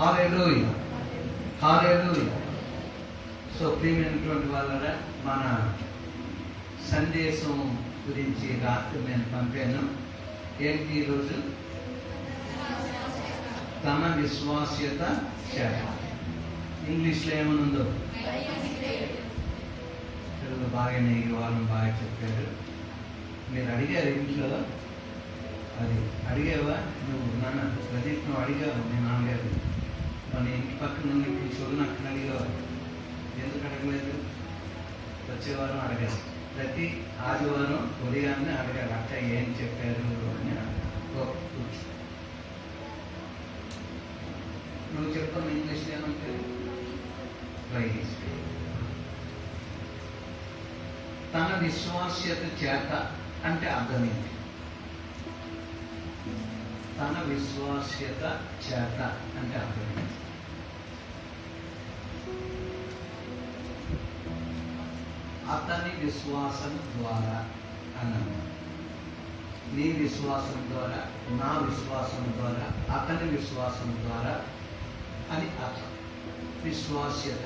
హల్లెలూయా, హల్లెలూయా. So ప్రియమైనటువంటి వాళ్ళరా, మన సందేశం గురించి రాత్రి నేను పంపాను. ఏంటి ఈరోజు? తన విశ్వాస్యత చేత. ఇంగ్లీష్లో ఏమనుందో తెలుగు బాగానే ఈ వారం బాగా చెప్పారు. మీరు అడిగారు ఇంట్లో, అది అడిగావా నువ్వు? నాన్న ప్రదీప్ నువ్వు అడిగావు మీ నాన్నగారు మన ఇంటి పక్కన ఉన్న చోటును అక్కడ అడిగావా? ఎందుకు అడగలేదు? వచ్చేవారం అడగారు, ప్రతి ఆదివారం ఉదయాన్నే అడగారు, అక్క ఏం చెప్పారు అని. కూర్చో, నువ్వు చెప్పాను ఇంగ్లీష్ ఏమంటే ప్రైజ్. తన విశ్వాస్యత చేత అంటే అర్థం ఏంటి? తన విశ్వాస్యత చేత అంటే అర్థం ఏంటి? అతని విశ్వాసం ద్వారా అన్నాను. నీ విశ్వాసం ద్వారా, నా విశ్వాసం ద్వారా, అతని విశ్వాసం ద్వారా అని అర్థం. విశ్వాస్యత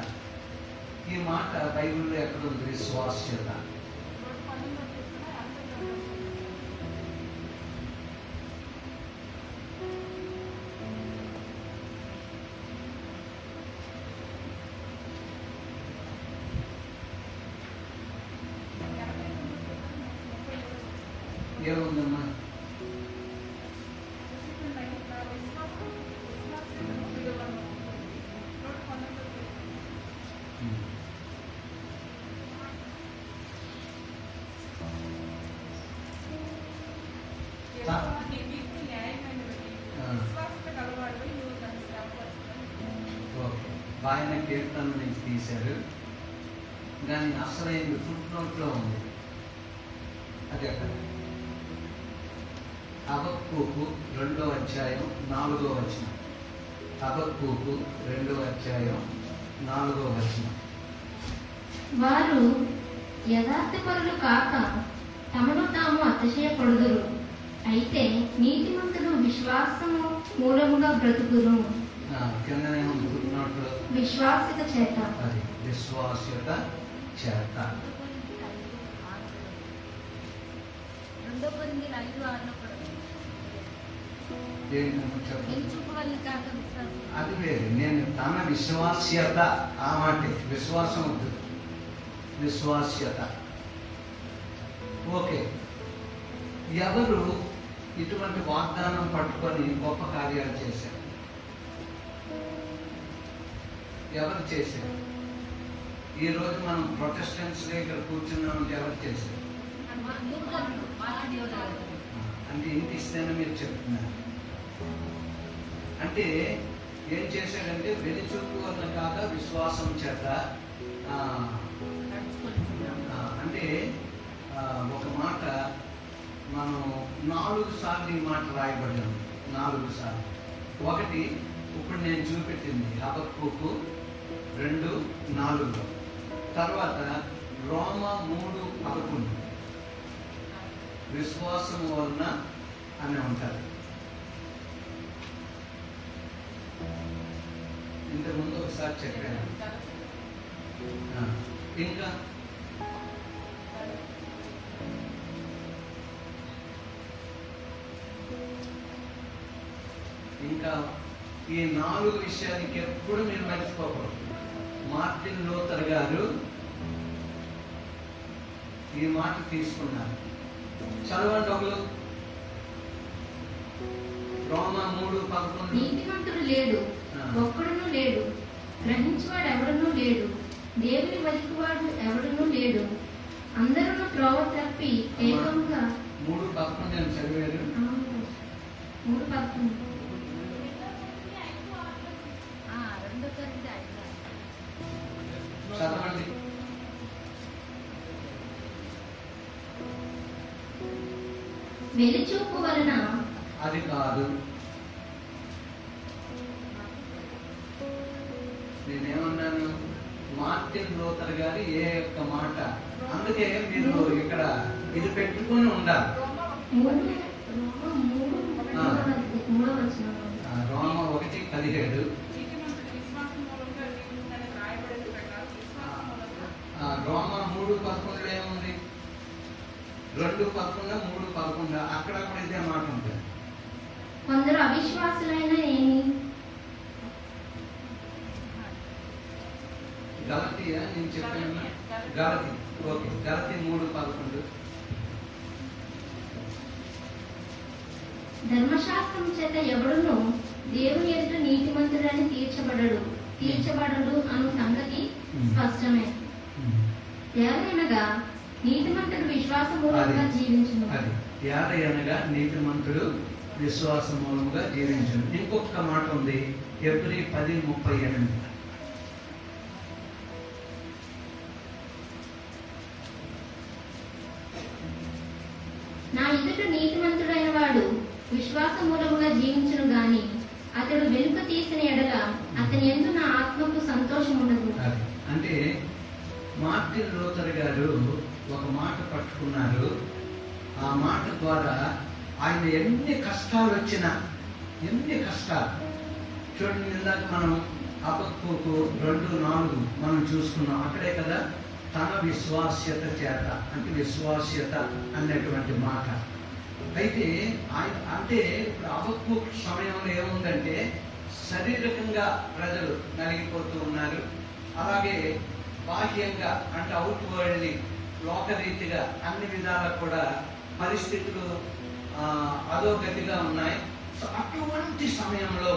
ఈ మాట బైబిల్లో ఎక్కడ ఉంది? విశ్వాస్యత ఏముందమ్మా? ఆయన కీర్తన నుంచి తీశారు, కానీ అసలైన ఫుట్ నోట్లో ఉంది. అది అక్కడ హబక్కూకు 2వ అధ్యాయం 4వ వచనం. హబక్కూకు 2వ అధ్యాయం 4వ వచనం. వారు యథార్థపరులు కాక తమను తాము అతిశయపడుదురు, అయితే నీతిమంతులు విశ్వాసము మూలముగా బ్రతుకును. కిందనే ఉంది ఫుట్ నోట్లో, విశ్వాస్యత చేత. అది విశ్వాస్యత చేత. అది వేరు. నేను తన విశ్వాస్యత, ఆ మాట విశ్వాసం ఉంటుంది, విశ్వాస్యత. ఓకే, ఎవరు ఇటువంటి వాగ్దానం పట్టుకొని గొప్ప కార్యాలు చేశారు? ఎవరు చేశారు? ఈరోజు మనం ప్రొటెస్టెంట్స్గా ఇక్కడ కూర్చున్నామంటే ఎవరు చేశారు? అంటే ఇంటి ఇస్తేనే మీరు చెప్తున్నారు. అంటే ఏం చేశాడంటే వెలిచూపు వల్ల కాక విశ్వాసం చేత. అంటే ఒక మాట మనం 4 సార్లు ఈ మాట రాయబడ్డాము. 4 సార్లు. ఒకటి ఇప్పుడు నేను చూపెట్టింది హబక్కూకు 2:4. తర్వాత రోమా 3:11 విశ్వాసం వలన అని ఉంటారు. ఇంతకుముందు ఒకసారి చెప్పాను. ఇంకా ఈ 4 విషయానికి ఎప్పుడు మీరు మర్చిపోకూడదు. మార్టిన్ లూథర్ గారు ఈ మాట తీసుకున్నారు. చదవండి ఒకరు. రోమా 3:11. నీతిమంతుడు లేడు, ఒక్కడును లేడు, గ్రహించువాడు ఎవడునూ లేడు, దేవుని వెతుకువాడు ఎవడునూ లేడు, అందరూ త్రోవ తప్పి ఏకంగా. 3:11 నేను చదివారు. 3:11. చదవండి. వెలిచూపు వలన అది కాదు. నేనేమన్నాను? మార్టిన్ లూథర్ గారి ఏ యొక్క మాట. అందుకే మీరు ఇక్కడ ఇది పెట్టుకుని ఉండాలి. రోమా 1:17. రోమా 3:11 ఏముంది? 2:11, 3:11 అక్కడక్కడ ఇదే మాట ఉంటుంది. కొందరు అవిశ్వాసులైన ఏమి గలతీయా నేను చెప్పాను? గలతీ, ఓకే, గలతీ 3:11. ధర్మశాస్త్రం చేత ఎవడును దేవుని ఎదుట నీతిమంతుడని తీర్చబడడు అను సంగతి స్పష్టమే. ఏలయనగా నీతిమంతుడు విశ్వాసమూలంగా జీవించును. ఏలయనగా నీతిమంతుడు విశ్వాస మూలముగా జీవించును. ఇంకొక మాట ఉంది, హెబ్రీ 10:38. నా ఎదుట నీతిమంతుడైన వాడు విశ్వాస మూలముగా జీవించును గాని అతడు వెనుక తీసిన ఎడల అతని యందు నా ఆత్మకు సంతోషం ఉండదు. అంటే మార్టిన్ లూథర్ గారు ఒక మాట పట్టుకున్నారు. ఆ మాట ద్వారా ఆయన ఎన్ని కష్టాలు వచ్చినా, ఎన్ని కష్టాలు చూడండి, ఇందాక మనం హబక్కూకు 2:4 మనం చూసుకున్నాం. అక్కడే కదా తన విశ్వాస్యత చేత, అంటే విశ్వాస్యత అనేటువంటి మాట. అయితే ఆయన అంటే ఇప్పుడు హబక్కూకు సమయంలో ఏముందంటే శారీరకంగా ప్రజలు నలిగిపోతూ ఉన్నారు. అలాగే బాహ్యంగా అంటే అవుట్ వరల్డ్లీ లోకరీతిగా అన్ని విధాలకు కూడా పరిస్థితులు అధోగతిగా ఉన్నాయి. సో అటువంటి సమయంలో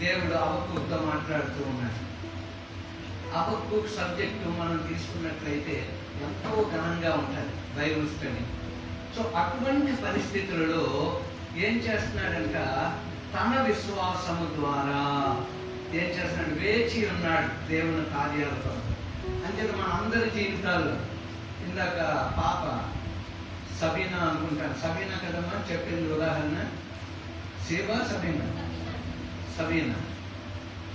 దేవుడు హబక్కూకుతో మాట్లాడుతూ ఉన్నాడు. హబక్కూకు సబ్జెక్టు మనం తీసుకున్నట్లయితే ఎంతో ఘనంగా ఉంటుంది బైబిల్ స్టడీ. సో అటువంటి పరిస్థితులలో ఏం చేస్తున్నాడంట? తన విశ్వాసము ద్వారా ఏం చేస్తున్నాడు? వేచి ఉన్నాడు దేవుని కార్యాలతో. అంటే మన అందరి జీవితాల్లో ఇందాక పాప సబీనా అనుకుంటాను, సబీనా కదమ్మా చెప్పింది ఉదాహరణ. సబీనా.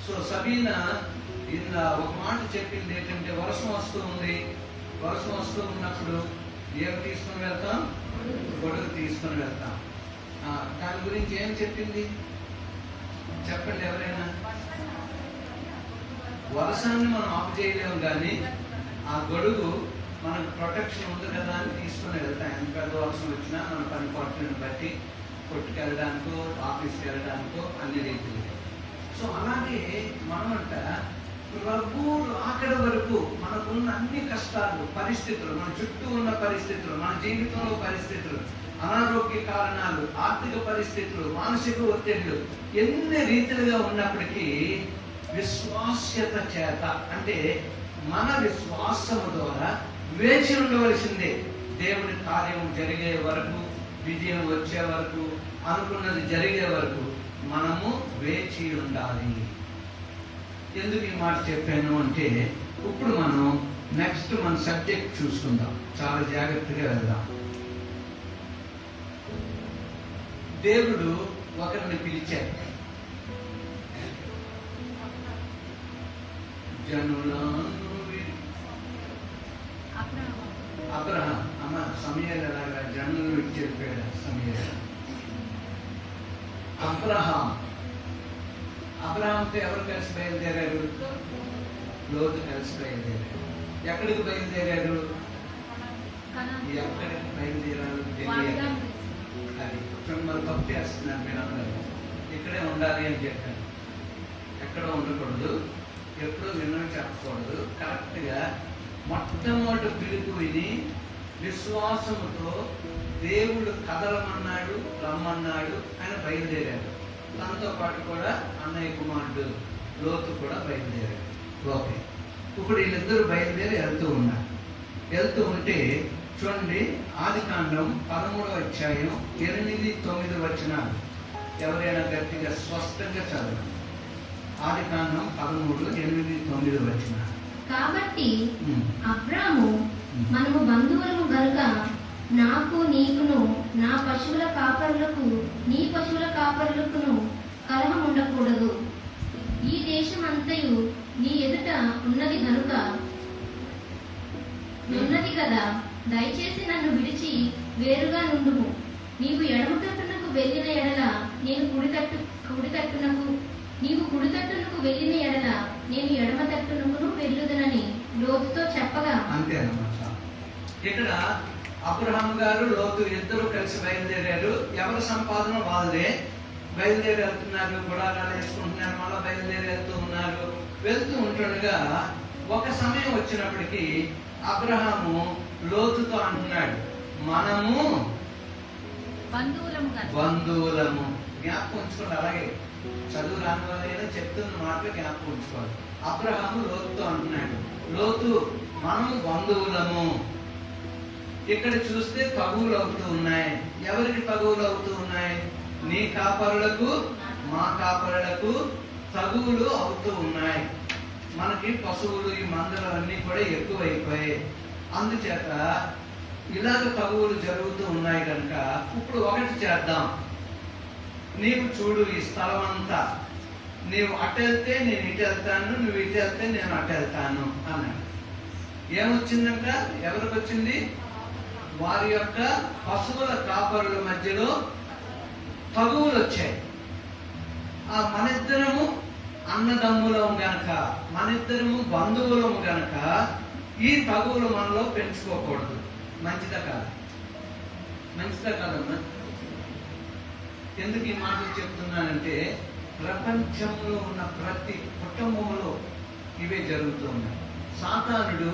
సో సబీనా ఇలా ఒక మాట చెప్పింది ఏంటంటే, వర్షం వస్తూ ఉంది, వర్షం వస్తూ ఉన్నప్పుడు ఏం తీసుకుని వెళ్తాం? గొడుగు తీసుకుని వెళ్తాం. దాని గురించి ఏం చెప్పింది చెప్పండి ఎవరైనా? వర్షాన్ని మనం ఆఫ్ చేయలేము, కానీ ఆ గొడుగు మనకు ప్రొటెక్షన్ ఉంది కదా అని తీసుకుని వెళ్తాం. ఎంత పెద్ద వర్షం వచ్చినా మన పని పట్టుని బట్టి కొట్టుకెళ్ళడానికో ఆఫీస్కి వెళ్ళడానికో అన్ని రీతిలో. సో అలాగే మనమంట ప్రభు అక్కడి వరకు మనకున్న అన్ని కష్టాలు, పరిస్థితులు, మన చుట్టూ ఉన్న పరిస్థితులు, మన జీవితంలో పరిస్థితులు, అనారోగ్య కారణాలు, ఆర్థిక పరిస్థితులు, మానసిక ఒత్తిళ్లు ఎన్ని రీతిలుగా ఉన్నప్పటికీ విశ్వాస్యత చేత, అంటే మన విశ్వాసము ద్వారా వేచి ఉండవలసిందే. దేవుని కార్యం జరిగే వరకు, విజయం వచ్చే వరకు, అనుకున్నది జరిగే వరకు మనము వేచి ఉండాలి. ఎందుకు ఈ మాట చెప్పాను అంటే, ఇప్పుడు మనం నెక్స్ట్ మన సబ్జెక్ట్ చూసుకుందాం. చాలా జాగ్రత్తగా వెళ్దాం. దేవుడు ఒకరిని పిలిచాడు. అబ్రహాం అమ్మ సమయాలు ఎలాగా జనులను విడిచి చెప్పాడు. సమయాలు అబ్రహాంతో ఎవరు కలిసి బయలుదేరారు? లోతు కలిసి బయలుదేరారు. ఎక్కడికి బయలుదేరారు? ఎక్కడికి బయలుదేరారు? తెలియాలి. అది మిమ్మల్ని తప్పు చేస్తున్నారు మీరందరూ. ఇక్కడే ఉండాలి అని చెప్పాను. ఎక్కడ ఉండకూడదు, ఎప్పుడూ విన్నవి చెప్పకూడదు. కరెక్ట్గా మొట్టమొదటి పిలుపు విని విశ్వాసముతో దేవుడు కదలమన్నాడు, రమ్మన్నాడు, ఆయన బయలుదేరాడు. తనతో పాటు కూడా అన్నయ్య కుమారుడు లోతు కూడా బయలుదేరాడు. ఓకే, ఇప్పుడు వీళ్ళిద్దరూ బయలుదేరి వెళ్తూ ఉన్నారు. వెళ్తూ ఉంటే చూడండి, ఆదికాండం 13వ అధ్యాయం 8-9 వచనాలు ఎవరైనా గట్టిగా స్పష్టంగా చదవండి. ఆదికాండం 13:8-9 వచనాలు. కాబట్టి అబ్రాము, మనము బంధువులము గనుక నాకు నీకును నా పశువుల కాపరులకు నీ పశువుల కాపరులకును కలహం ఉండకూడదు. ఈ దేశం అంతయు నీ ఎదుట ఉన్నది గనుక ఉన్నది కదా, దయచేసి నన్ను విడిచి వేరుగా నుండుము. నీవు ఎడమ తట్టునకు వెళ్ళిన ఎడల నేను కుడి తట్టునకు వెళ్ళిన ఎడల నేను ఎడమ తట్టునకును వెళ్ళుదునని లోతుతో చెప్పగా అంతేనమాట. ఇక్కడ అబ్రహాం గారు లోతు ఇద్దరు కలిసి బయలుదేరారు. ఎవరి సంపాదన వాళ్ళే. బయలుదేరి వెళ్తున్నారు, గుడారాలు వేసుకుంటున్నారు, మళ్ళీ బయలుదేరి వెళ్తూ ఉన్నారు. వెళ్తూ ఉంటుండగా ఒక సమయం వచ్చినప్పటికీ అబ్రహాము లోతుతో అంటున్నాడు, మనము బంధువులము. జ్ఞాపకం ఉంచుకోండి. అలాగే చదువు రాని వాళ్ళైనా చెప్తున్న మాటలు జ్ఞాపకం ఉంచుకోవాలి. అబ్రహాము లోతుతో అంటున్నాడు, లోతు మనము బంధువులము. ఇక్కడ చూస్తే తగువులు అవుతూ ఉన్నాయి. ఎవరికి తగువులు అవుతూ ఉన్నాయి? నీ కాపరులకు మా కాపరులకు తగువులు అవుతూ ఉన్నాయి. మనకి పశువులు ఈ మందలు అన్నీ కూడా ఎక్కువైపోయాయి. అందుచేత ఇలాగ తగువులు జరుగుతూ ఉన్నాయి కనుక ఇప్పుడు ఒకటి చేద్దాం. నీవు చూడు ఈ స్థలం అంతా, నీవు అటు వెళ్తే నేను ఇటు వెళ్తాను, నువ్వు ఇటు వెళ్తే నేను అటు వెళ్తాను అన్నాడు. ఏమొచ్చిందంట? ఎవరికి వచ్చింది? వారి యొక్క పశువుల కాపరుల మధ్యలో తగువులు వచ్చాయి. మనిద్దరము అన్నదమ్ములం గనక, మనిద్దరము బంధువులం గనక ఈ తగువులు మనలో పెంచుకోకూడదు. మంచిదా కాదు? మంచిదా కాదమ్మా? ఎందుకు ఈ మాటలు చెప్తున్నానంటే ప్రపంచంలో ఉన్న ప్రతి కుటుంబంలో ఇవే జరుగుతూ ఉన్నాయి. సాతానుడు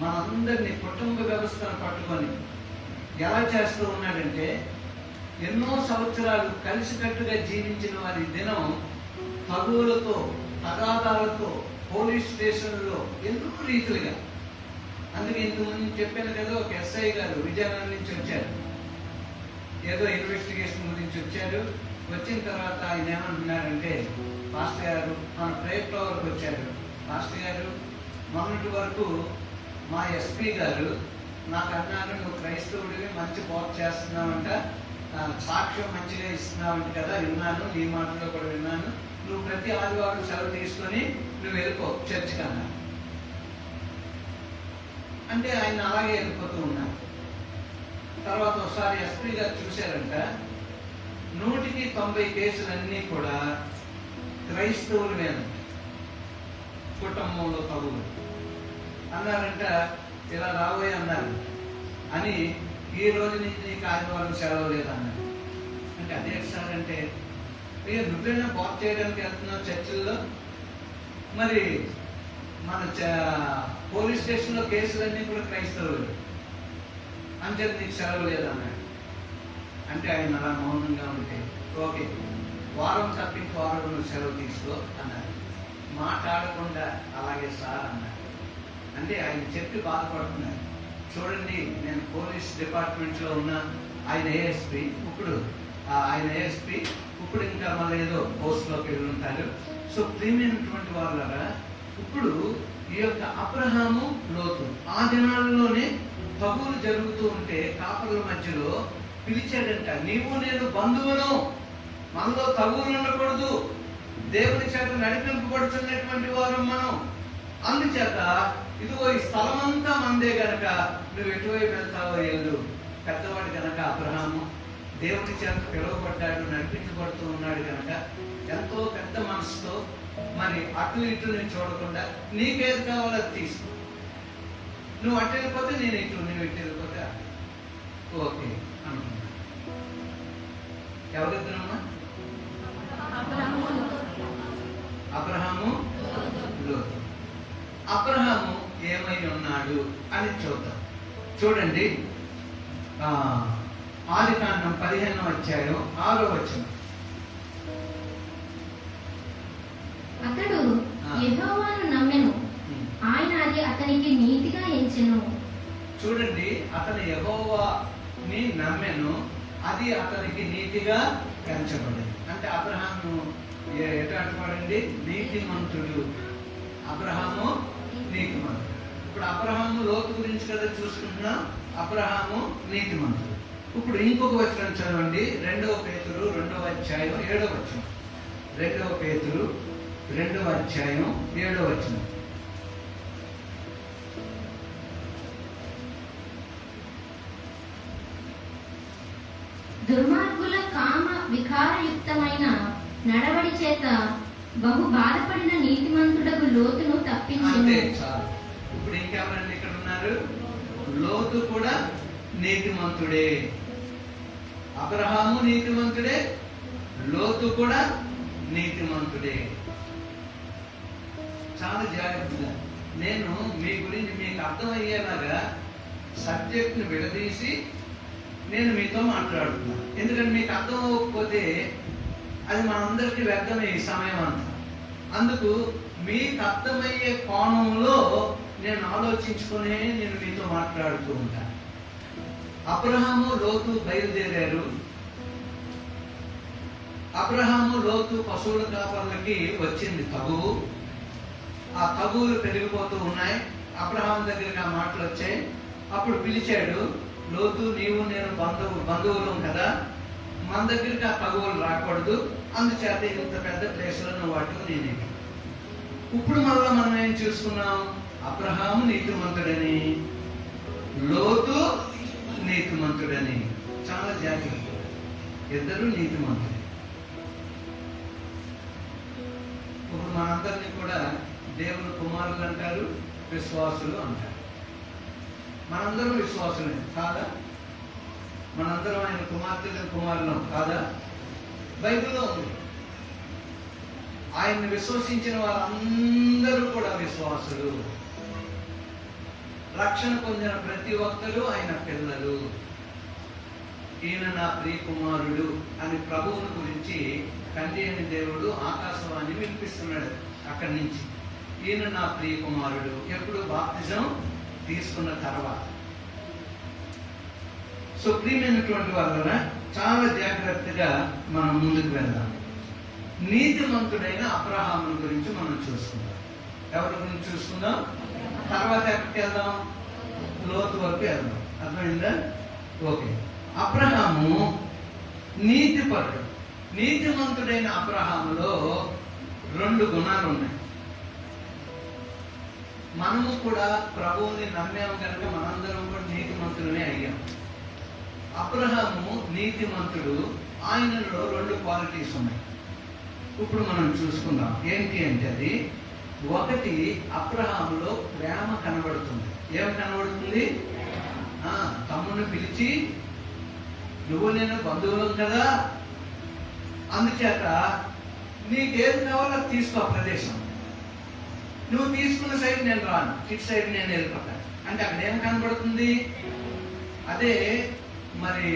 మనందరినీ కుటుంబ వ్యవస్థను పట్టుకొని ఎలా చేస్తూ ఉన్నాడంటే, ఎన్నో సంవత్సరాలు కలిసికట్టుగా జీవించిన వారి దినం తగువులతో, తగాదాలతో, పోలీస్ స్టేషన్లో ఎన్నో రీతులుగా. అందుకే ఇంతకుముందు చెప్పాను కదా, ఒక ఎస్ఐ గారు విజయనగరం నుంచి వచ్చారు. ఏదో ఇన్వెస్టిగేషన్ గురించి వచ్చారు. వచ్చిన తర్వాత ఆయన ఏమంటున్నారంటే, పాస్టర్ గారు మన ప్రేయర్ ఫ్లవర్కి వచ్చారు. పాస్టర్ గారు, మొన్నటి వరకు మా ఎస్పీ గారు నాకు అన్నారు, నువ్వు క్రైస్తవుడివి, మంచి బోధ చేస్తున్నావంట, సాక్ష్యం మంచిగా ఇస్తున్నావంట కదా, విన్నాను, నీ మాటలో కూడా విన్నాను. నువ్వు ప్రతి ఆదివారం సెలవు తీసుకొని నువ్వు వెళ్ళిపో చర్చికి అన్నా. అంటే ఆయన అలాగే వెళ్ళిపోతూ ఉన్నారు. తర్వాత ఒకసారి ఎస్పీ గారు చూశారంట, 190 కేసులన్నీ కూడా క్రైస్తవుల మీద, కుటుంబంలో తగులు అన్నారంట. ఇలా రాబోయే అన్నారు అని, ఈ రోజు నుంచి నీకు ఆదివారం సెలవు లేదన్నారు. అంటే అదే సార్ అంటే, నువ్వైనా బోధ చేయడానికి వెళ్తున్నావు చర్చిల్లో, మరి మన పోలీస్ స్టేషన్లో కేసులన్నీ కూడా క్రైస్తవులు, అంతే నీకు సెలవు లేదన్నాడు. అంటే ఆయన అలా మౌనంగా ఉంటే, ఓకే వారం తప్పించి వారం నువ్వు సెలవు తీసుకో అన్నారు. మాట్లాడకుండా అలాగే సార్ అన్నారు. అంటే ఆయన చెప్పి బాధపడుతున్నారు. చూడండి, నేను పోలీస్ డిపార్ట్మెంట్లో ఉన్న ఆయన ఏఎస్పీ, ఇప్పుడు ఇంకా మళ్ళీ ఏదో పోస్ట్లోకి వెళ్ళి ఉంటారు. సో ప్రియమైనటువంటి వాళ్ళగా, ఇప్పుడు ఈ యొక్క అబ్రహాము లోతు ఆ దినాల్లోనే తగువులు జరుగుతూ ఉంటే కాపరుల మధ్యలో పిలిచాడంట, నీవు నేను బంధువును, మనలో తగువులు ఉండకూడదు, దేవుని చేత నడిపింపబడుతున్నటువంటి వారు మనం. అందుచేత ఇదిగో ఈ స్థలం అంతా మందే గనక నువ్వు ఎటువైపు వెళ్తావో వెళ్ళు. పెద్దవాడు గనక అబ్రహాము దేవుని చేత పిలువబడ్డాడు, నడిపించబడుతూ ఉన్నాడు గనక ఎంతో పెద్ద మనసుతో మరి అటు ఇటు నేను చూడకుండా నీకేది కావాలో అది తీసుకో. నువ్వు అటు వెళ్ళిపోతే నేను ఇటు, నువ్వు ఇటు వెళ్ళిపోతే ఓకే అనుకున్నా. ఎవరిద్దరమ్మా? అబ్రహాము లోతు. అబ్రహాము ఏమై ఉన్నాడు అని చూద్దాం. చూడండి, ఆదికాండం 15వ అధ్యాయం 6వ వచనం. అతడు యెహోవాను నమ్మెను, ఆయన అది అతనికి నీతిగా ఎంచెను. చూడండి, అతను యెహోవాని నమ్మెను, అది అతనికి నీతిగా ఎంచబడింది. అంటే అబ్రహాము ఎటువంటి వాడండి? నీతిమంతుడు. అబ్రహాము నీతిమంతుడు. ఇప్పుడు అబ్రహాము లోతు గురించి కదా చూసుకుంటున్నాం. అబ్రహాము నీతిమంతుడు. ఇప్పుడు ఇంకొక వచనం చదవండి, 2వ పేతురు 2వ అధ్యాయం 7వ వచనం. 2వ పేతురు 2వ అధ్యాయం 7వ వచనం. దుర్మార్గుల కామ వికారయుక్తమైన నడవడి చేత బహు బాధపడిన నీతిమంతుడకు లోతును అంతే తప్పించింది. చాలు. ఇప్పుడు ఇంకెవరండి ఇక్కడ ఉన్నారు? లోతు కూడా నీతిమంతుడే. అబ్రహాము నీతిమంతుడే, లోతు కూడా నీతిమంతుడే. చాలా జాగ్రత్తగా నేను మీ గురించి మీకు అర్థమయ్యేలాగా సబ్జెక్ట్ని విడదీసి నేను మీతో మాట్లాడుతున్నాను. ఎందుకంటే మీకు అర్థం అవ్వకపోతే అది మనందరికీ వ్యర్థమే ఈ సమయం అంతా. అందుకు మీకు అర్థమయ్యే కోణంలో నేను ఆలోచించుకునే నేను మీతో మాట్లాడుతూ ఉంటాను. అబ్రహాము లోతు బయలుదేరారు. అబ్రహాము లోతు పశువుల కాపర్లకి వచ్చింది తగువు. ఆ తగువులు పెరిగిపోతూ ఉన్నాయి. అబ్రహాం దగ్గరికి ఆ మాటలు వచ్చాయి. అప్పుడు పిలిచాడు, లోతు నీవు నేను బంధువులం కదా, మన దగ్గరికి ఆ తగువులు రాకూడదు, అందుచేత ఇంత పెద్ద ప్లేస్లో నువ్వు వాటికి నేనే. ఇప్పుడు మళ్ళా మనం ఏం చూసుకున్నాం? అబ్రహాము నీతిమంతుడని, లోతు నీతిమంతుడని. చాలా జాగ్రత్త, ఇద్దరు నీతిమంతుడే. ఇప్పుడు మనందరినీ కూడా దేవుని కుమారులు అంటారు, విశ్వాసులు అంటారు. మనందరం విశ్వాసులే కాదా? మనందరం ఆయన కుమార్తెలు కుమారులం కాదా? బైబిల్లో ఉంది. ఆయన్ని విశ్వసించిన వారందరూ కూడా విశ్వాసులు. రక్షణ పొందిన ప్రతి ఒక్కరూ ఆయన పిల్లలు. ఈయన నా ప్రియ కుమారుడు అని ప్రభువుని గురించి తండ్రి అని దేవుడు ఆకాశవాణి వినిపిస్తున్నాడు అక్కడి నుంచి. ఈయన నా ప్రియ కుమారుడు. ఎప్పుడు? బాప్తిజం తీసుకున్న తర్వాత. సో ప్రియమైనటువంటి వాళ్ళ చాలా జాగ్రత్తగా మనం ముందుకు వెళ్దాం. నీతిమంతుడైన అబ్రహాముని గురించి మనం చూసుకుందాం. ఎవరి గురించి చూసుకుందాం? తర్వాత ఎక్కడికి వెళ్దాం? లోతు వరకు వెళ్దాం. అర్థమైందా? ఓకే. అబ్రహాము నీతిపరుడు. నీతిమంతుడైన అబ్రహాములో 2 గుణాలు ఉన్నాయి. మనము కూడా ప్రభువుని నమ్మాము కనుక మనందరం కూడా నీతిమంతులనే అయ్యాం. అబ్రహాము నీతిమంతుడు. ఆయనలో 2 క్వాలిటీస్ ఉన్నాయి. ఇప్పుడు మనం చూసుకుందాం. ఏంటి అంటే అది ఒకటి, అబ్రహాములో ప్రేమ కనబడుతుంది. ఏమి కనబడుతుంది? తమ్ముడిని పిలిచి నువ్వు నేను బంధువులం కదా, అందుచేత నీకేది కావాలో తీసుకో ప్రదేశం, నువ్వు తీసుకున్న సైడ్ నేను రాను, ఇటు సైడ్ నేను వెళ్ళిపోతాను అంటే అక్కడ ఏం కనబడుతుంది? అదే మరి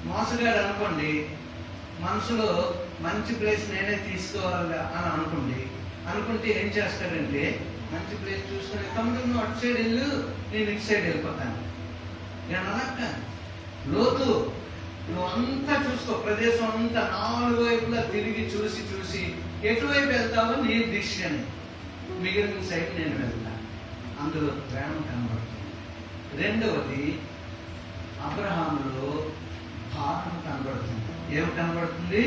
మోసగాడు అనుకోండి, మనసులో మంచి ప్లేస్ నేనే తీసుకోవాలి అని అనుకుంటే ఏం చేస్తాడంటే మంచి ప్లేస్ చూసుకుని తమ్ముడు నువ్వు అటు సైడ్ వెళ్ళు, నేను ఇటు సైడ్ వెళ్ళిపోతాను. నేను అనక్క, లోతు నువ్వు అంతా చూసుకో, ప్రదేశం అంతా 4 వైపులా తిరిగి చూసి ఎటువైపు వెళ్తావో నీ డిసిషన్, మిగిలిన సైడ్ నేను వెళ్తాను. అందులో ప్రేమ కనబడుతుంది. రెండవది, అబ్రహాములో భారం కనబడుతుంది. ఏమి కనబడుతుంది?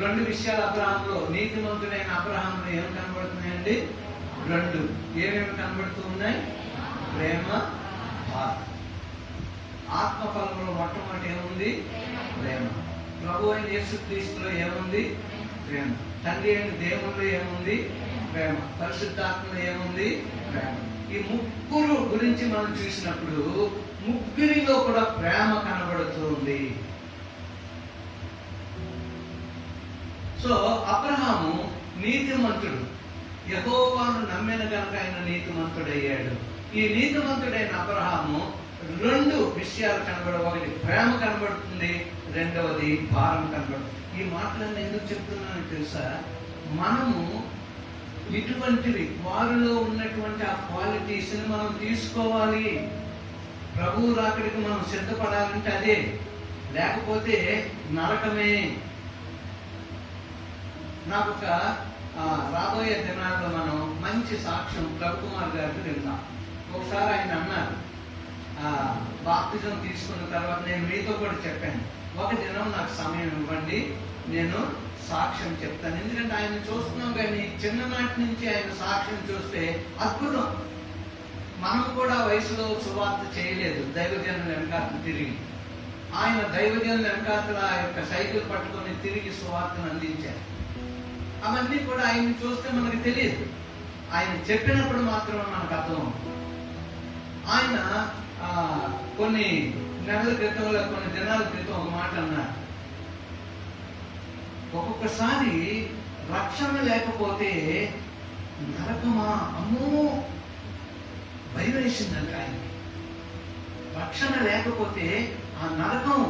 2 విషయాలు అబ్రహాములో, నీతిమంతుడైన అబ్రహాములో ఏమి కనబడుతున్నాయండి? 2. ఏమేమి కనబడుతూ ఉన్నాయి? ప్రేమ, భారం. ఆత్మఫలంలో మొట్టమొదటి ఏముంది? ప్రేమ. ప్రభు అయిన యేసుక్రీస్తులో ఏముంది? ప్రేమ. తండ్రి అయిన దేవుల్లో ఏముంది? ప్రేమ. పరిశుద్ధాత్మలో ఏముంది? ప్రేమ. ఈ ముగ్గురు గురించి మనం చూసినప్పుడు ముగ్గురిలో కూడా ప్రేమ కనబడుతుంది. సో అబ్రహాము నీతిమంతుడు. యెహోవాను నమ్మిన కనుక ఆయన నీతిమంతుడయ్యాడు. ఈ నీతిమంతుడైన అబ్రహాము 2 విషయాలు కనబడు. ఒకటి ప్రేమ కనబడుతుంది, రెండవది భారం కనబడుతుంది. ఈ మాటలన్నీ ఎందుకు చెప్తున్నానో తెలుసా? మనము ఇటువంటివి వారిలో ఉన్నటువంటి ఆ క్వాలిటీస్ ని మనం తీసుకోవాలి. ప్రభువు రాకడికి మనం సిద్ధపడాలంటే అదే, లేకపోతే నరకమే. నాకు ఒక రాబోయే దినాల్లో మనం మంచి సాక్ష్యం ప్రభుకుమార్ గారికి విందాం. ఒకసారి ఆయన అన్నారు, బాప్తిజం తీసుకున్న తర్వాత నేను మీతో కూడా చెప్పాను, ఒక దినం నాకు సమయం ఇవ్వండి, నేను సాక్ష్యం చెప్తాను. ఎందుకంటే ఆయన చూస్తున్నాం కానీ చిన్ననాటి నుంచి ఆయన సాక్ష్యం చూస్తే అద్భుతం. మనం కూడా వయసులో సువార్త చేయలేదు, దైవజనుల వెనకాతలు తిరిగి. ఆయన దైవజనుల వెనకాతల ఆ యొక్క సైకిల్ పట్టుకొని తిరిగి సువార్తను అందించారు. అవన్నీ కూడా ఆయన్ని చూస్తే మనకు తెలియదు. ఆయన చెప్పినప్పుడు మాత్రమే మనకు అర్థం అవుతుంది. ఆయన కొన్ని నెలల క్రితంలో, కొన్ని దినాల క్రితం ఒక మాట అన్నారు. ఒక్కొక్కసారి రక్షణ లేకపోతే నరకమా, అమ్మో భయం వేసిందంట ఆయనకి. రక్షణ లేకపోతే ఆ నరకం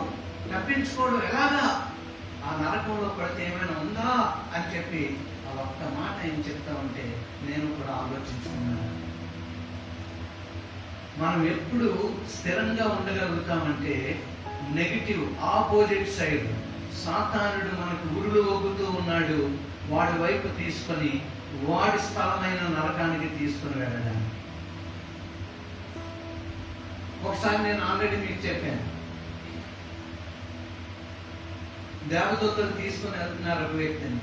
తప్పించుకోవడం ఎలాగా, ఆ నరకంలో పడితే ఏమైనా ఉందా అని చెప్పి ఆ ఒక్క మాట ఆయన చెప్తా ఉంటే నేను కూడా ఆలోచించుకున్నాను. మనం ఎప్పుడు స్థిరంగా ఉండగలుగుతామంటే నెగిటివ్ ఆపోజిట్ సైడ్ సాతానుడు మనకు ఉరులు ఒగ్గుతూ ఉన్నాడు, వాడి వైపు తీసుకొని వాడి స్థలమైన నరకానికి తీసుకుని వెళ్ళడానికి. ఒకసారి నేను ఆల్రెడీ మీకు చెప్పాను, దేవదూతలు తీసుకుని వెళ్తున్నారు ఒక వ్యక్తిని.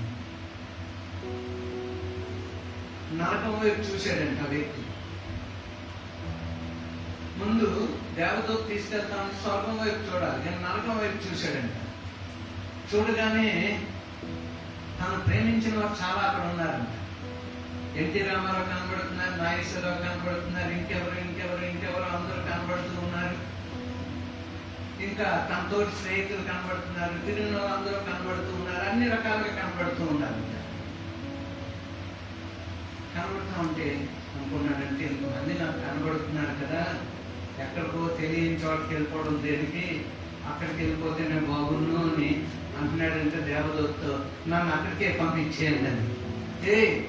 నరకం వైపు చూశాడంట ఆ వ్యక్తి. ముందు దేవదూత తీసుకెళ్తాను స్వర్గం వైపు చూడాలి, కానీ నరకం వైపు చూశాడంట. చూడగానే తను ప్రేమించిన వారు చాలా అక్కడ ఉన్నారంట. ఎన్టీ రామారావు కనబడుతున్నారు, నాగేశ్వరరావు కనబడుతున్నారు, ఇంకెవరు అందరూ కనబడుతూ ఉన్నారు. ఇంకా తన తోటి స్నేహితులు కనబడుతున్నారు, తిరిగిన అందరూ కనబడుతూ ఉన్నారు, అన్ని రకాలుగా కనబడుతూ ఉన్నారు. కనబడుతూ ఉంటే అనుకున్నాడంటే ఇంతమంది నాకు కనబడుతున్నారు కదా, ఎక్కడికో తెలియని చోటుకి వెళ్ళిపోవడం దేనికి, అక్కడికి వెళ్ళిపోతే నేను బాగున్నాను అని అంటున్నాడంటే దేవదూతతో, నన్ను అక్కడికే పంపించేయండి అని.